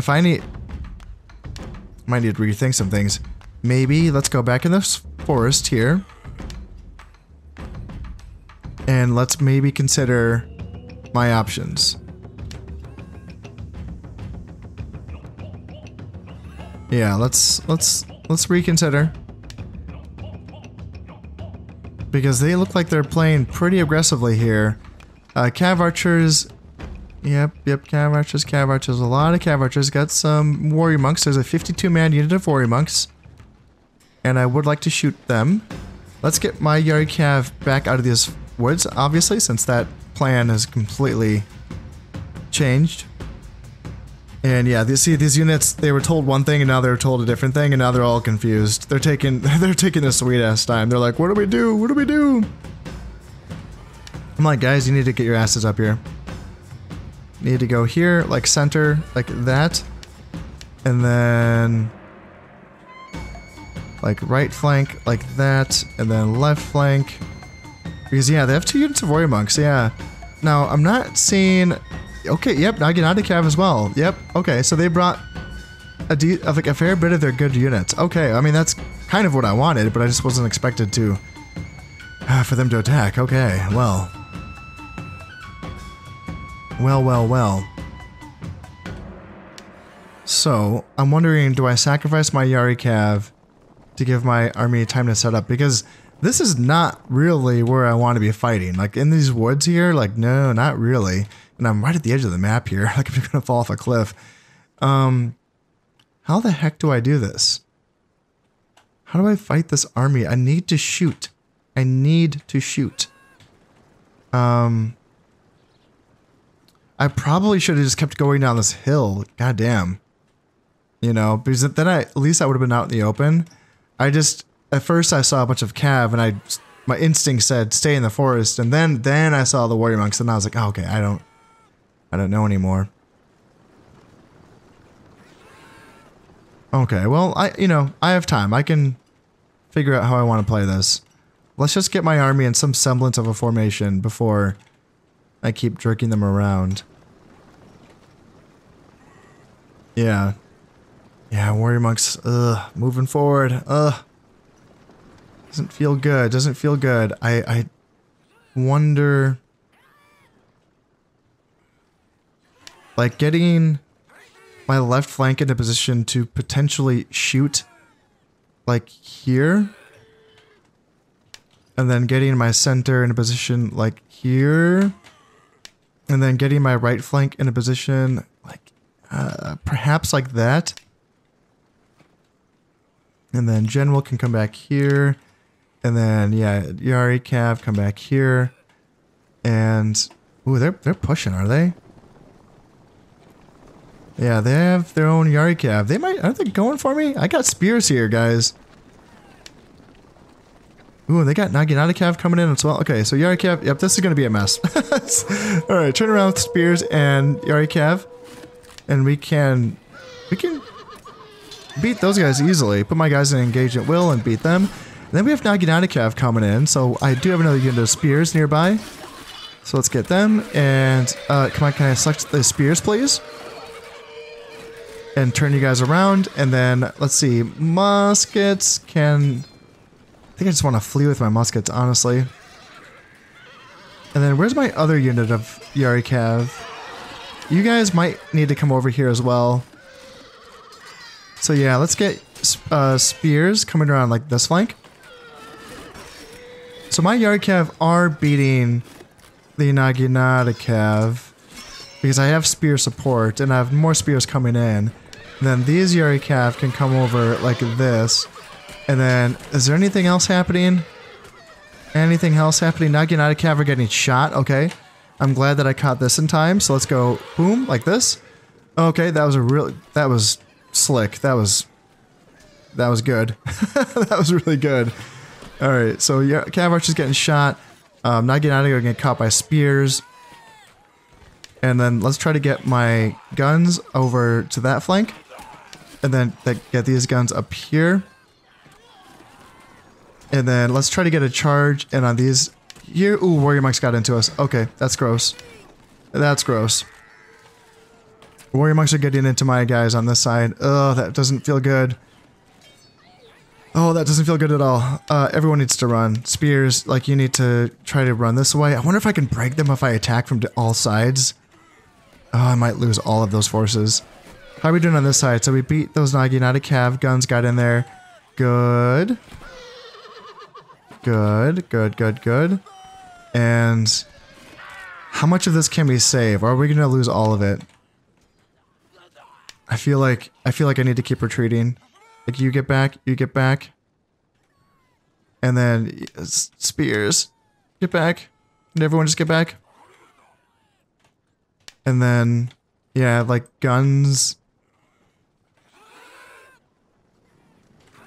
I might need to rethink some things. Maybe let's go back in this forest here. And let's maybe consider my options. Yeah, let's reconsider. Because they look like they're playing pretty aggressively here. Cav archers. Yep, cav archers. A lot of cav archers. Got some warrior monks. There's a 52-man unit of warrior monks. And I would like to shoot them. Let's get my Yari cav back out of these woods, obviously, since that plan has completely changed. And yeah, see these units, they were told one thing and now they're told a different thing and now they're all confused. They're taking a sweet ass time. They're like, what do we do? What do we do? I'm like, guys, you need to get your asses up here. You need to go here, like center, like that. And then like right flank, like that. And then left flank. Because yeah, they have 2 units of warrior monks, yeah. Now, I'm not seeing... Okay, yep, Naginata Cav as well. Yep, okay, so they brought like a fair bit of their good units. Okay, I mean, that's kind of what I wanted, but I just wasn't expected to... for them to attack. Okay, well. Well. So, I'm wondering, do I sacrifice my Yari Cav to give my army time to set up? Because this is not really where I want to be fighting. Like, in these woods here, like, no, not really. And I'm right at the edge of the map here. Like, I'm gonna fall off a cliff. How the heck do I do this? How do I fight this army? I need to shoot. I probably should have just kept going down this hill. God damn. You know, because then at least I would have been out in the open. At first I saw a bunch of cav and my instinct said stay in the forest. And then I saw the warrior monks and I was like, oh, okay, I don't know anymore. Okay, well, I have time. I can figure out how I want to play this. Let's just get my army in some semblance of a formation before I keep jerking them around. Yeah. Yeah, warrior monks, moving forward, doesn't feel good, I wonder... Like, getting my left flank into position to potentially shoot, like, here. And then getting my center in a position, like, here. And then getting my right flank in a position, like, perhaps like that. And then General can come back here. And then, yeah, Yari Cav come back here. And, ooh, they're pushing, are they? Yeah, they have their own Yari Cav. Are they going for me? I got spears here, guys. Ooh, they got Naginata Cav coming in as well. Okay, so Yari Cav, yep, this is gonna be a mess. Alright, turn around with spears and Yari Cav. And we can beat those guys easily. Put my guys in engage at will and beat them. And then we have Naginata Cav coming in, so I do have another unit of spears nearby. So let's get them, and can I select the spears, please? And turn you guys around, and then, let's see, muskets can... I think I just want to flee with my muskets, honestly. And then where's my other unit of Yari Cav? You guys might need to come over here as well. So yeah, let's get spears coming around like this flank. So my Yari Cav are beating the Naginata Cav because I have spear support and I have more spears coming in. And then these Yari Cav can come over like this. And then, is there anything else happening? Anything else happening? Naginata Cav are getting shot. Okay. I'm glad that I caught this in time. So let's go boom, like this. Okay, that was slick. That was good. That was really good. Alright, so yeah, Cav Archer's getting shot. Naginata are getting caught by spears. And then let's try to get my guns over to that flank. And then get these guns up here. And then let's try to get a charge. And on these here, ooh, warrior monks got into us. Okay, that's gross. That's gross. Warrior monks are getting into my guys on this side. Oh, that doesn't feel good. Oh, that doesn't feel good at all. Everyone needs to run. Spears, like, you need to try to run this way. I wonder if I can break them if I attack from all sides. Oh, I might lose all of those forces. How are we doing on this side? So we beat those Naginata Cav. Guns got in there. Good. Good, good, good, good. And how much of this can we save? Or are we going to lose all of it? I feel like I need to keep retreating. Like, you get back, and then spears, get back, and everyone just get back. And then, yeah, like guns,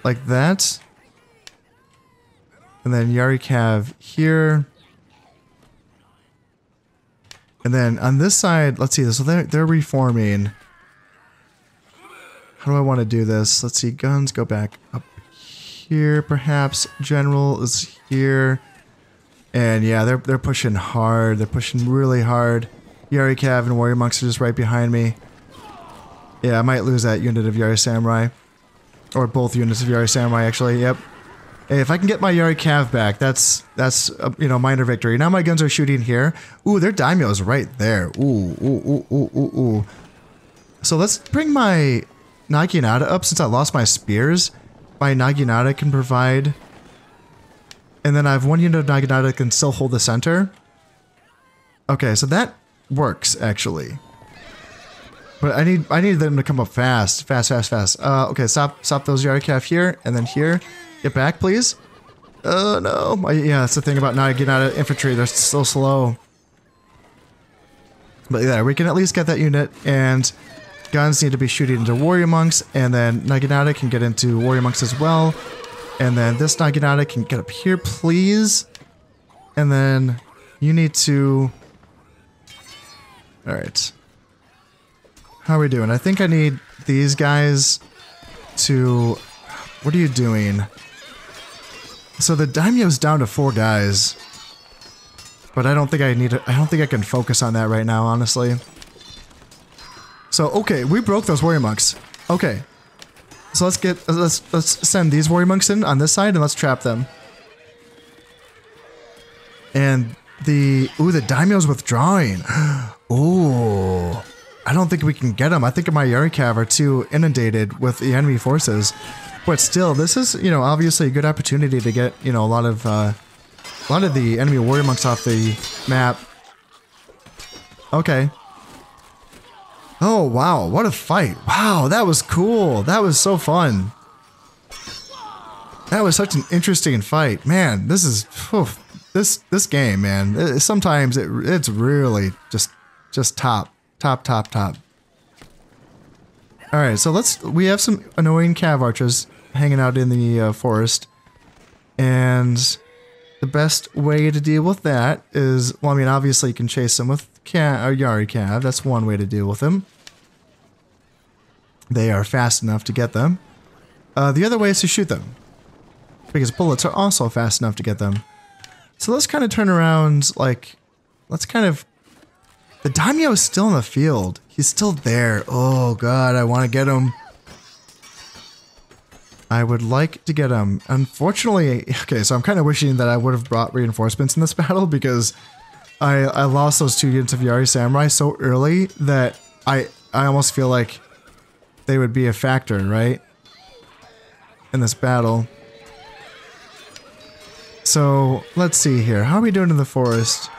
like that. And then Yari Cav here. And then on this side, let's see, so they're reforming. How do I want to do this? Let's see, guns go back up here, perhaps. General is here. And yeah, they're pushing hard. They're pushing really hard. Yari Cav and Warrior Monks are just right behind me. Yeah, I might lose that unit of Yari Samurai. Or both units of Yari Samurai, actually, yep. Hey, if I can get my Yari Cav back, that's you know, minor victory. Now my guns are shooting here. Ooh, their daimyo's right there. Ooh, ooh, ooh, ooh, ooh, ooh. So let's bring my Naginata up. Since I lost my spears, my Naginata can provide. And then I have one unit of Naginata that can still hold the center. Okay, so that works, actually. But I need them to come up fast. Fast. Okay, stop those Yari Cav here, and then here. Get back, please. Oh, no. Yeah, that's the thing about Naginata infantry. They're so slow. But yeah, we can at least get that unit, and guns need to be shooting into warrior monks, and then Naginata can get into warrior monks as well. And then this Naginata can get up here, please. And then you need to... Alright. How are we doing? I think I need these guys to... What are you doing? So the daimyo's down to 4 guys. But I don't think I need to... I don't think I can focus on that right now, honestly. So, okay, we broke those warrior monks. Okay. So let's send these warrior monks in on this side and let's trap them. And the daimyo's withdrawing. Ooh. I don't think we can get them. I think my Yari Cav are too inundated with the enemy forces. But still, this is, you know, obviously a good opportunity to get, you know, a lot of the enemy warrior monks off the map. Okay. Oh, wow, what a fight. Wow, that was cool. That was so fun. That was such an interesting fight. Man, this is... This game, man. Sometimes it's really just top. Alright, so we have some annoying cav archers hanging out in the forest. And the best way to deal with that is... Well, I mean, obviously you can chase them with Yari Cav. That's one way to deal with them. They are fast enough to get them. The other way is to shoot them, because bullets are also fast enough to get them. So let's kind of turn around, like, let's kind of... The daimyo is still in the field. He's still there. Oh god, I want to get him. I would like to get him. Unfortunately, okay, so I'm kind of wishing that I would have brought reinforcements in this battle, because I lost those 2 units of Yari Samurai so early that I almost feel like they would be a factor, right? In this battle. So, let's see here. How are we doing in the forest?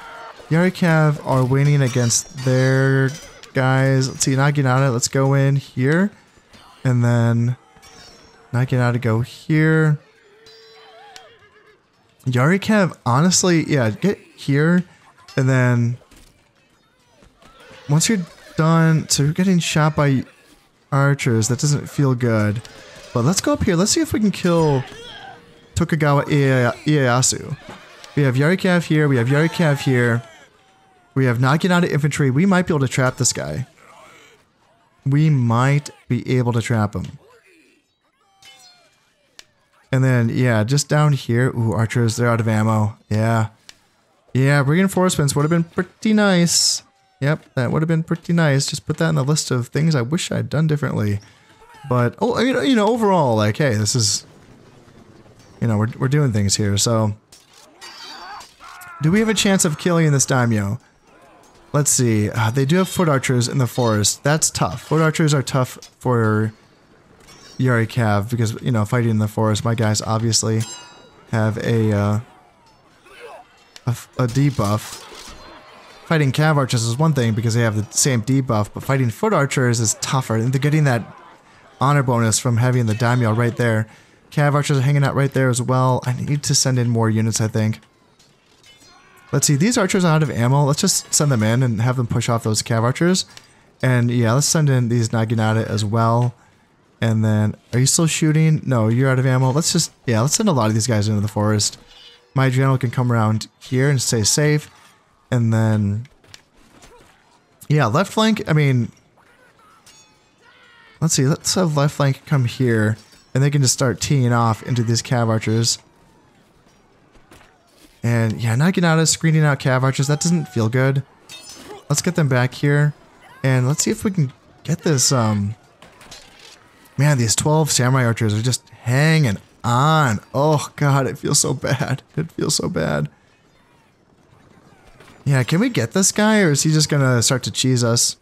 Yari Cav are winning against their guys. Let's see, Naginata, let's go in here. And then Naginata go here. Yari Cav, honestly, yeah, get here. And then once you're done, so you're getting shot by archers, that doesn't feel good. But let's go up here. Let's see if we can kill Tokugawa Ieyasu. We have Yari Cav here. We have Yari Cav here. We have Naginata infantry. We might be able to trap this guy. We might be able to trap him. And then, yeah, just down here. Ooh, archers, they're out of ammo. Yeah. Yeah, reinforcements would have been pretty nice. Yep, that would have been pretty nice. Just put that in the list of things I wish I'd done differently. But, oh, you know, overall, like, hey, this is... You know, we're doing things here, so... Do we have a chance of killing this daimyo? Let's see. They do have foot archers in the forest. That's tough. Foot archers are tough for Yari Cav because, you know, fighting in the forest. My guys obviously have a debuff. Fighting Cav archers is one thing because they have the same debuff, but fighting foot archers is tougher. And they're getting that honor bonus from having the daimyo right there. Cav archers are hanging out right there as well. I need to send in more units, I think. Let's see, these archers are out of ammo. Let's just send them in and have them push off those Cav archers. And yeah, let's send in these Naginata as well. And then, are you still shooting? No, you're out of ammo. Let's just, yeah, let's send a lot of these guys into the forest. My general can come around here and stay safe. And then, yeah, left flank, I mean, let's see, let's have left flank come here. And they can just start teeing off into these Cav archers. And yeah, Naginata screening out Cav archers, that doesn't feel good. Let's get them back here. And let's see if we can get this, man, these 12 samurai archers are just hanging on. Oh god, it feels so bad. It feels so bad. Yeah, can we get this guy or is he just gonna start to cheese us?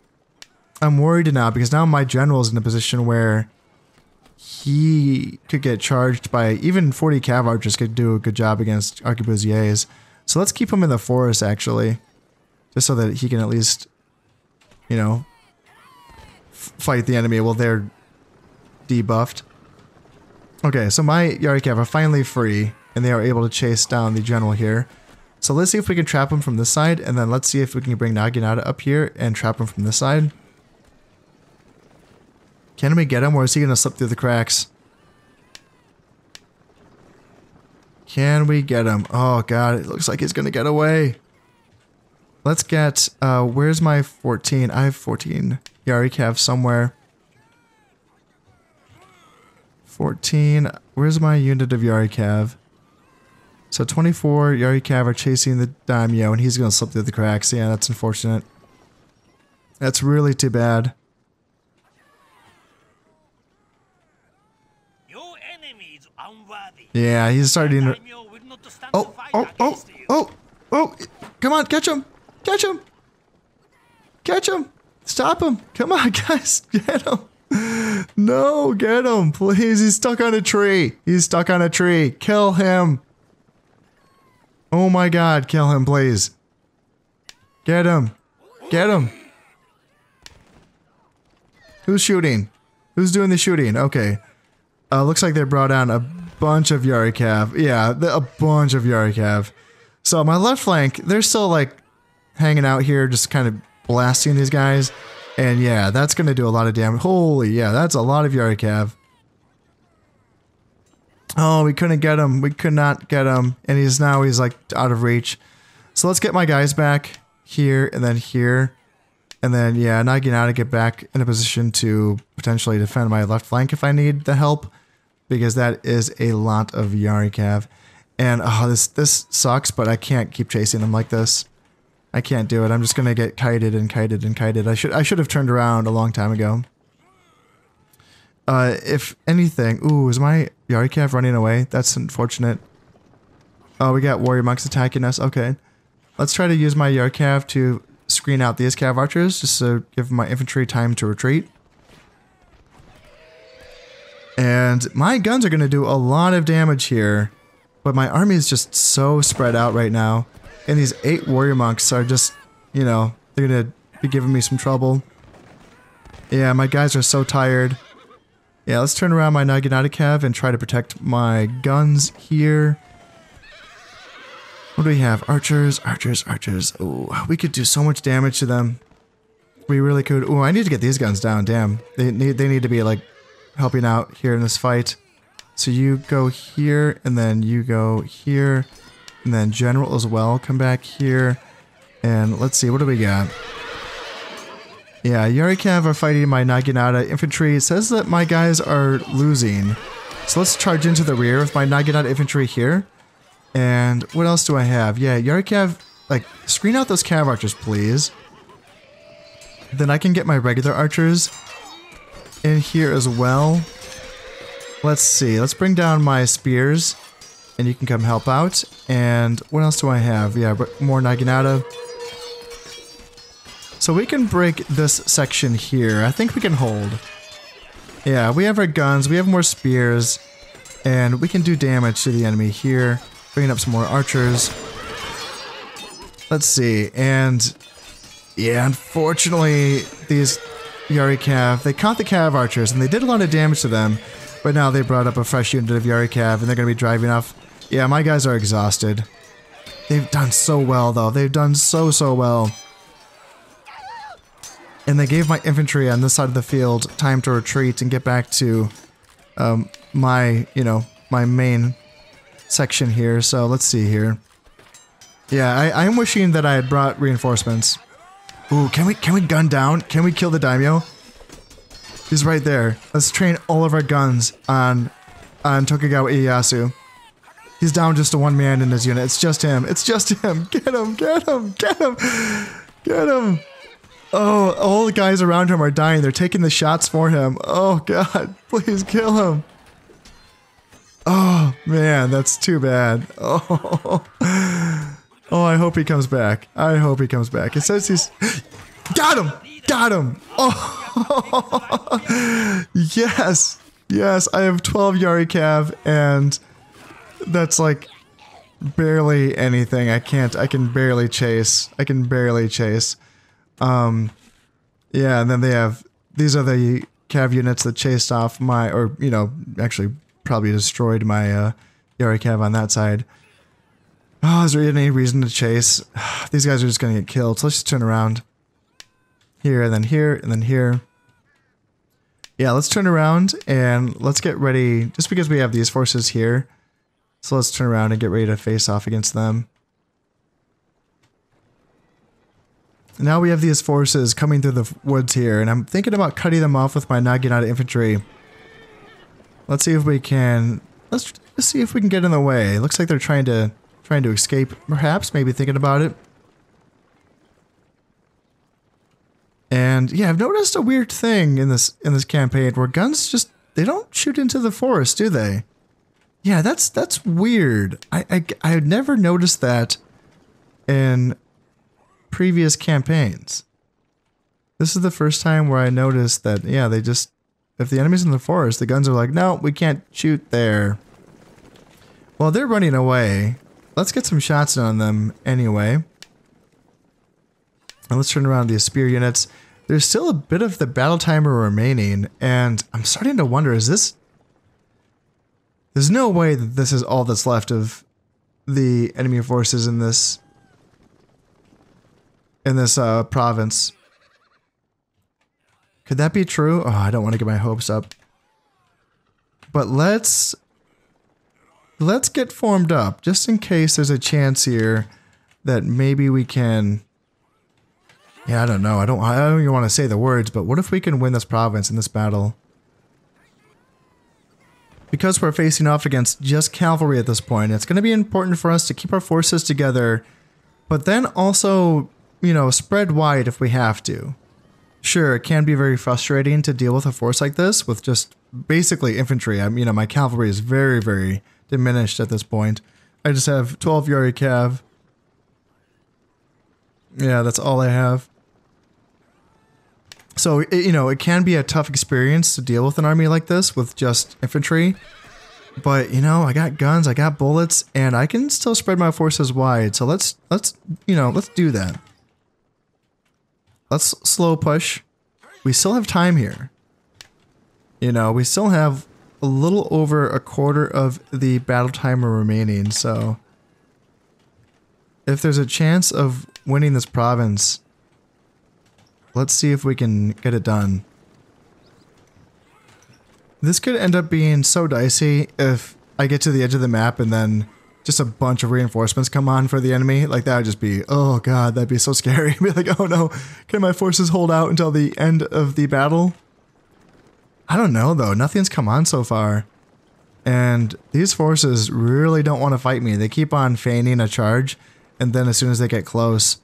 I'm worried now because now my general's in a position where he could get charged by even 40 Cav archers could do a good job against arquebusiers. So let's keep him in the forest actually, just so that he can at least, you know, fight the enemy while they're debuffed. Okay, so my Yari Cav are finally free and they are able to chase down the general here. So let's see if we can trap him from this side and then let's see if we can bring Naginata up here and trap him from this side. Can we get him or is he going to slip through the cracks? Can we get him? Oh god, it looks like he's going to get away. Let's get, where's my 14? I have 14 Yari Cav somewhere. 14, where's my unit of Yari Cav? So 24 Yari Cav are chasing the daimyo and he's going to slip through the cracks. Yeah, that's unfortunate. That's really too bad. Yeah, he's starting to... Oh, come on, catch him! Catch him! Catch him! Stop him! Come on, guys, get him! No, get him, please, he's stuck on a tree! He's stuck on a tree, kill him! Oh my god, kill him, please! Get him! Get him! Who's shooting? Who's doing the shooting? Okay. Looks like they brought down a bunch of Yari Cav. Yeah, a bunch of Yari Cav. So my left flank, they're still like hanging out here, just kind of blasting these guys. And yeah, that's going to do a lot of damage. Holy, yeah, that's a lot of Yari Cav. Oh, we couldn't get him. We could not get him. And he's like out of reach. So let's get my guys back here and then here. And then, yeah, Naginata get back in a position to potentially defend my left flank if I need the help. Because that is a lot of Yari Cav. And, oh, this sucks, but I can't keep chasing them like this. I can't do it. I'm just gonna get kited and kited and kited. I should have turned around a long time ago. If anything... Ooh, is my Yari Cav running away? That's unfortunate. Oh, we got warrior monks attacking us. Okay. Let's try to use my Yari Cav to screen out these Cav archers, just to give my infantry time to retreat. And my guns are going to do a lot of damage here, but my army is just so spread out right now. And these 8 warrior monks are just, you know, they're going to be giving me some trouble. Yeah, my guys are so tired. Yeah, let's turn around my Naginata Cav and try to protect my guns here. What do we have? Archers, archers, archers. Ooh, we could do so much damage to them. We really could. Ooh, I need to get these guns down, damn. They need to be, like, helping out here in this fight. So you go here, and then you go here, and then general as well. Come back here, and let's see, what do we got? Yeah, Yari Cav are fighting my Naginata infantry. It says that my guys are losing. So let's charge into the rear with my Naginata infantry here. And what else do I have? Yeah, Yari-Cav, like, screen out those Cav archers, please. Then I can get my regular archers in here as well. Let's see, let's bring down my spears, and you can come help out. And what else do I have? Yeah, more Naginata. So we can break this section here. I think we can hold. Yeah, we have our guns, we have more spears, and we can do damage to the enemy here. Bringing up some more archers. Let's see, and yeah, unfortunately, these Yari-Cav, they caught the Cav archers, and they did a lot of damage to them, but now they brought up a fresh unit of Yari-Cav, and they're going to be driving off. Yeah, my guys are exhausted. They've done so well, though. They've done so well. And they gave my infantry on this side of the field time to retreat and get back to my main section here. So let's see here. Yeah, I'm wishing that I had brought reinforcements. Ooh, can we gun down? Can we kill the daimyo? He's right there. Let's train all of our guns on Tokugawa Ieyasu. He's down just to one man in his unit. It's just him. It's just him. Get him! Get him! Get him! Get him! Oh, all the guys around him are dying. They're taking the shots for him. Oh god, please kill him. Oh man, that's too bad. Oh, oh, I hope he comes back. I hope he comes back. It says he's... Got him! Got him! Oh, yes! Yes, I have 12 Yari-Cav, and that's like barely anything. I can barely chase. I can barely chase. Yeah, and then they have, these are the Cav units that chased off my, or, you know, actually probably destroyed my, Yari-Cav on that side. Oh, is there any reason to chase? These guys are just gonna get killed, so let's just turn around. Here, and then here, and then here. Yeah, let's turn around, and let's get ready, just because we have these forces here. So let's turn around and get ready to face off against them. Now we have these forces coming through the woods here, and I'm thinking about cutting them off with my Naginata infantry. Let's see if we can... Let's see if we can get in the way. Looks like they're trying to escape, perhaps, maybe thinking about it. And yeah, I've noticed a weird thing in this campaign where guns just, they don't shoot into the forest, do they? Yeah, that's weird. I had never noticed that in previous campaigns. This is the first time where I noticed that, yeah, they just, if the enemy's in the forest, the guns are like, no, we can't shoot there. Well, they're running away. Let's get some shots on them anyway. And let's turn around these spear units. There's still a bit of the battle timer remaining, and I'm starting to wonder, is this... There's no way that this is all that's left of the enemy forces in this province. Could that be true? Oh, I don't want to get my hopes up. But let's get formed up, just in case there's a chance here that maybe we can... Yeah, I don't know. I don't even want to say the words, but what if we can win this province in this battle? Because we're facing off against just cavalry at this point, it's going to be important for us to keep our forces together, but then also, you know, spread wide if we have to. Sure, it can be very frustrating to deal with a force like this with just basically infantry. You know, my cavalry is very, very diminished at this point. I just have 12 Yari-Cav. Yeah, that's all I have. So, you know, it can be a tough experience to deal with an army like this with just infantry. But, you know, I got guns, I got bullets, and I can still spread my forces wide. So let's do that. Let's slow push. We still have time here. You know, we still have a little over a quarter of the battle timer remaining, so... If there's a chance of winning this province... Let's see if we can get it done. This could end up being so dicey if I get to the edge of the map and then just a bunch of reinforcements come on for the enemy. Like, that would just be, oh god, that'd be so scary. Be like, oh no, can my forces hold out until the end of the battle? I don't know though, nothing's come on so far. And these forces really don't want to fight me. They keep on feigning a charge, and then as soon as they get close...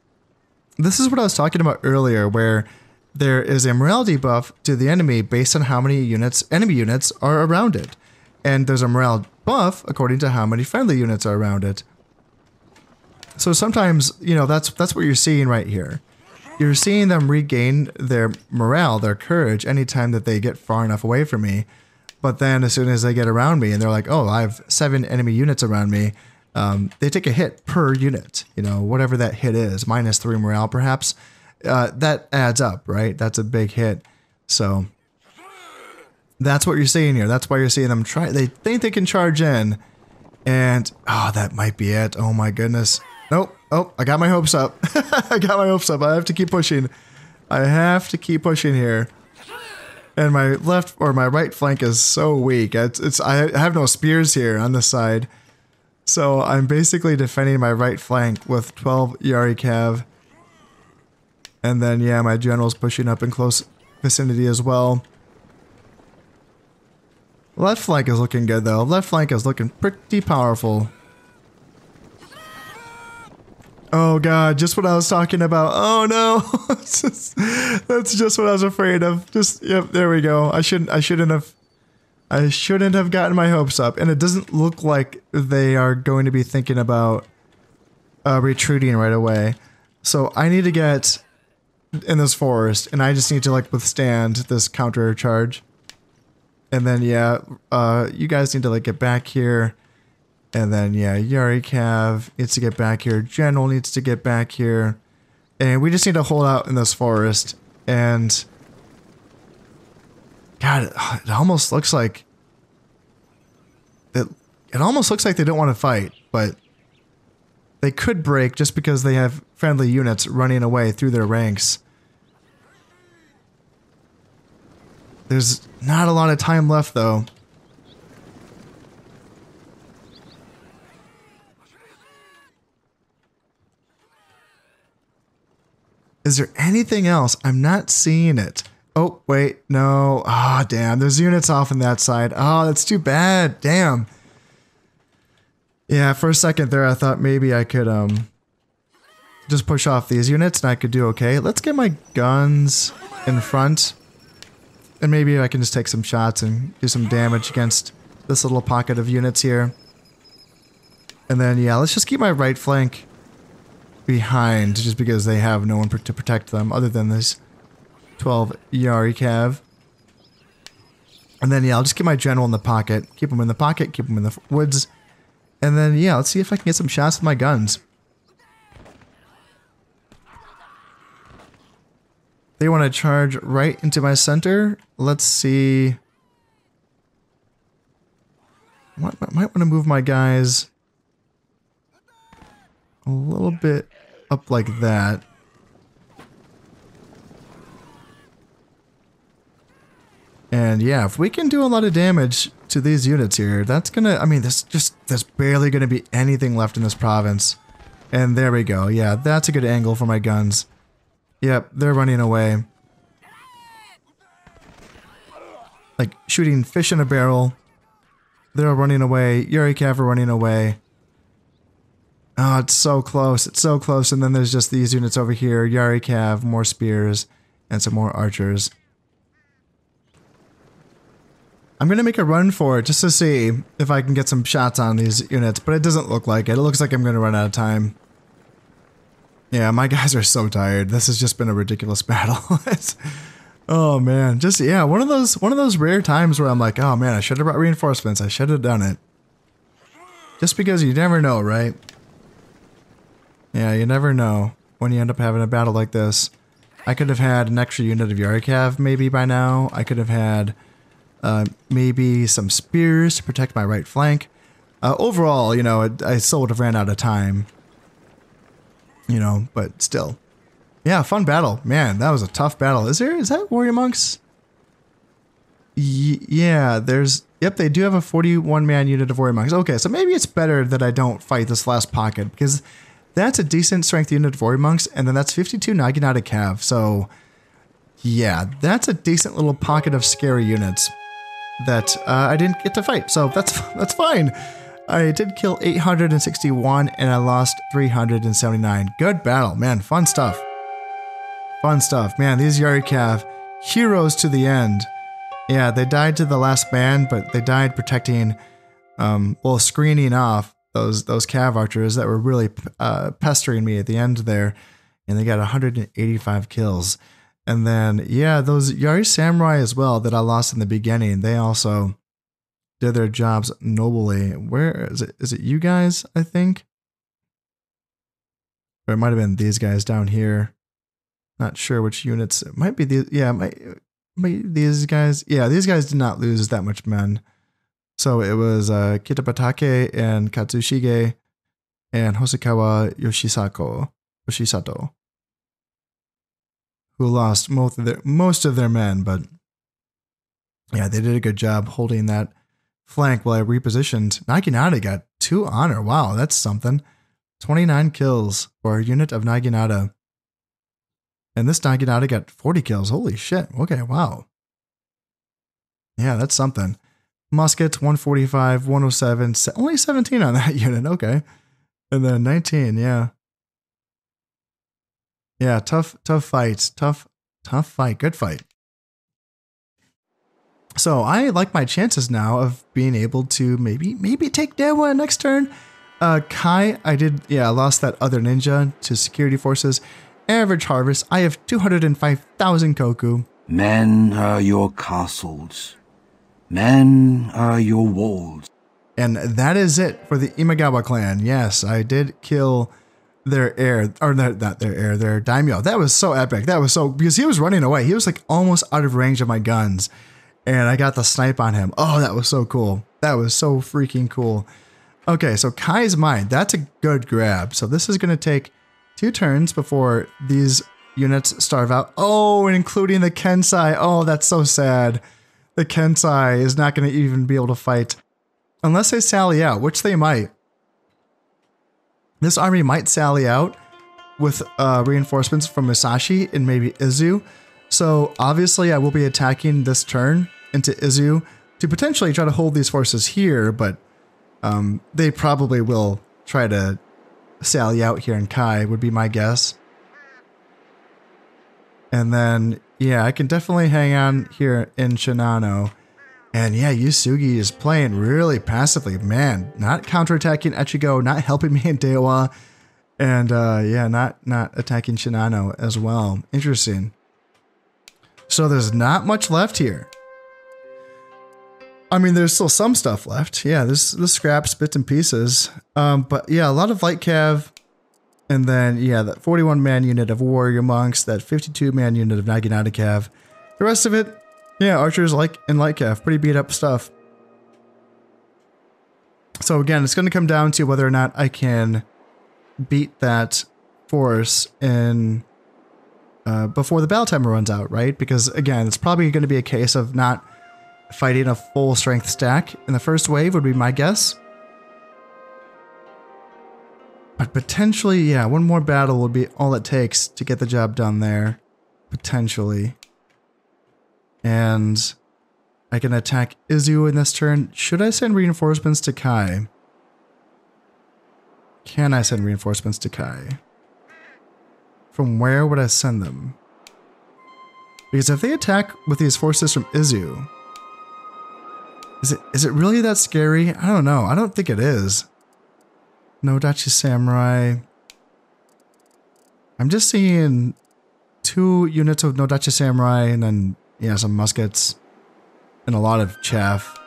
This is what I was talking about earlier, where there is a morale debuff to the enemy based on how many enemy units are around it. And there's a morale buff according to how many friendly units are around it. So sometimes, you know, that's what you're seeing right here. You're seeing them regain their morale, their courage, anytime that they get far enough away from me. But then as soon as they get around me and they're like, oh, I have 7 enemy units around me, they take a hit per unit, you know, whatever that hit is, -3 morale perhaps. That adds up, right? That's a big hit. So that's what you're seeing here. That's why you're seeing them try. They think they can charge in. And, oh, that might be it. Oh my goodness. Nope. Oh, I got my hopes up. I got my hopes up. I have to keep pushing. I have to keep pushing here. And my left or my right flank is so weak. I have no spears here on this side. So I'm basically defending my right flank with 12 Yari Cav. And then, yeah, my general's pushing up in close vicinity as well. Left flank is looking good, though. Left flank is looking pretty powerful. Oh, God, just what I was talking about. Oh, no. That's just what I was afraid of. Just, yep, there we go. I shouldn't have gotten my hopes up. And it doesn't look like they are going to be thinking about retreating right away. So I need to get in this forest, and I just need to, like, withstand this counter charge. And then, yeah, you guys need to, like, get back here. And then, yeah, Yari Cav needs to get back here. General needs to get back here. And we just need to hold out in this forest. And... God, it almost looks like... It almost looks like they don't want to fight, but... They could break just because they have friendly units running away through their ranks. There's not a lot of time left, though. Is there anything else? I'm not seeing it. Oh, wait, no. Ah, oh, damn. There's units off on that side. Oh, that's too bad. Damn. Yeah, for a second there, I thought maybe I could just push off these units and I could do okay. Let's get my guns in front. And maybe I can just take some shots and do some damage against this little pocket of units here. And then, yeah, let's just keep my right flank behind, just because they have no one to protect them other than this 12 Yari Cav. And then, yeah, I'll just keep my general in the pocket. Keep him in the pocket, keep him in the woods. And then, yeah, let's see if I can get some shots with my guns. They want to charge right into my center. Let's see. Might want to move my guys a little bit up like that. And yeah, if we can do a lot of damage to these units here, that's gonna, I mean, there's barely gonna be anything left in this province. And there we go. Yeah, that's a good angle for my guns. Yep, they're running away. Like shooting fish in a barrel. They're running away. Yari Cav are running away. Oh, it's so close. It's so close. And then there's just these units over here. Yari Cav, more spears, and some more archers. I'm going to make a run for it just to see if I can get some shots on these units, but it doesn't look like it. It looks like I'm going to run out of time. Yeah, my guys are so tired. This has just been a ridiculous battle. Oh man, just yeah, one of those rare times where I'm like, oh man, I should have brought reinforcements. I should have done it. Just because you never know, right? Yeah, you never know when you end up having a battle like this. I could have had an extra unit of Yari Cav maybe by now. I could have had maybe some spears to protect my right flank. Overall, you know, I still would have ran out of time. You know, but still. Yeah, fun battle. Man, that was a tough battle. Is that warrior monks? Yeah, yep, they do have a 41-man unit of warrior monks. Okay, so maybe it's better that I don't fight this last pocket, because that's a decent strength unit of warrior monks, and then that's 52 Naginata Cav. So, yeah, that's a decent little pocket of scary units. that I didn't get to fight. So that's fine. I did kill 861 and I lost 379. Good battle, man. Fun stuff. Fun stuff. Man, these Yarikav, heroes to the end. Yeah, they died to the last man, but they died protecting, well, screening off those Cav archers that were really pestering me at the end there. And they got 185 kills. And then, yeah, those Yari Samurai as well that I lost in the beginning, they also did their jobs nobly. Where is it? Is it you guys, I think? Or it might have been these guys down here. Not sure which units. It might be these. Yeah, it might these guys. Yeah, these guys did not lose that much men. So it was Kitabatake and Katsushige and Hosokawa Yoshisato, who lost most of their men, but yeah, they did a good job holding that flank while I repositioned. Naginata got 2 honor. Wow, that's something. 29 kills for a unit of Naginata. And this Naginata got 40 kills. Holy shit. Okay, wow. Yeah, that's something. Muskets, 145, 107, only 17 on that unit. Okay. And then 19, yeah. Yeah, tough fights. Tough fight. Good fight. So I like my chances now of being able to maybe take Dewa next turn. Kai, I lost that other ninja to security forces. Average harvest, I have 205,000 koku. Men are your castles. Men are your walls. And that is it for the Imagawa clan. Yes, I did kill their heir, or not their heir, their daimyo. That was so epic. That was so, because he was running away. He was like almost out of range of my guns. And I got the snipe on him. Oh, that was so cool. That was so freaking cool. Okay, so Kai's mine. That's a good grab. So this is going to take 2 turns before these units starve out. Oh, and including the Kensai. Oh, that's so sad. The Kensai is not going to even be able to fight unless they sally out, which they might. This army might sally out with reinforcements from Musashi and maybe Izu. So obviously I will be attacking this turn into Izu to potentially try to hold these forces here, but they probably will try to sally out here in Kai, would be my guess. And then, yeah, I can definitely hang on here in Shinano. And yeah, Yusugi is playing really passively. Man, not counterattacking Echigo, not helping me in Dewa. And yeah, not attacking Shinano as well. Interesting. So there's not much left here. I mean, there's still some stuff left. Yeah, there's scraps, bits and pieces. But yeah, a lot of light cav. And then, yeah, that 41-man unit of warrior monks, that 52-man unit of Naginata cav. The rest of it, yeah, archers and light cav. Pretty beat up stuff. So again, it's going to come down to whether or not I can beat that force in before the battle timer runs out, right? Because again, it's probably going to be a case of not fighting a full strength stack in the first wave would be my guess. But potentially, yeah, one more battle would be all it takes to get the job done there. Potentially. And I can attack Izu in this turn. Should I send reinforcements to Kai? Can I send reinforcements to Kai? From where would I send them? Because if they attack with these forces from Izu, is it really that scary? I don't know. I don't think it is. Nodachi Samurai. I'm just seeing 2 units of Nodachi Samurai and then, yeah, some muskets and a lot of chaff.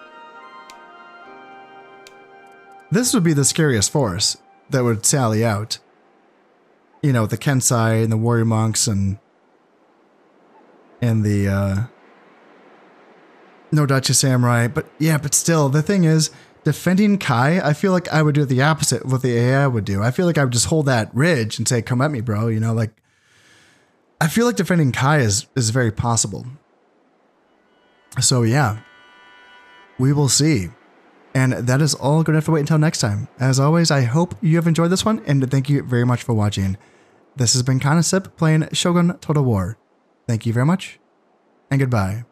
This would be the scariest force that would sally out. You know, the Kensai and the warrior monks and the Nodachi Samurai. But yeah, but still, the thing is, defending Kai, I feel like I would do the opposite of what the AI would do. I feel like I would just hold that ridge and say, come at me, bro. You know, like, I feel like defending Kai is very possible. So yeah, we will see. And that is all. Going to have to wait until next time. As always, I hope you have enjoyed this one, and thank you very much for watching. This has been Kanasip playing Shogun Total War. Thank you very much, and goodbye.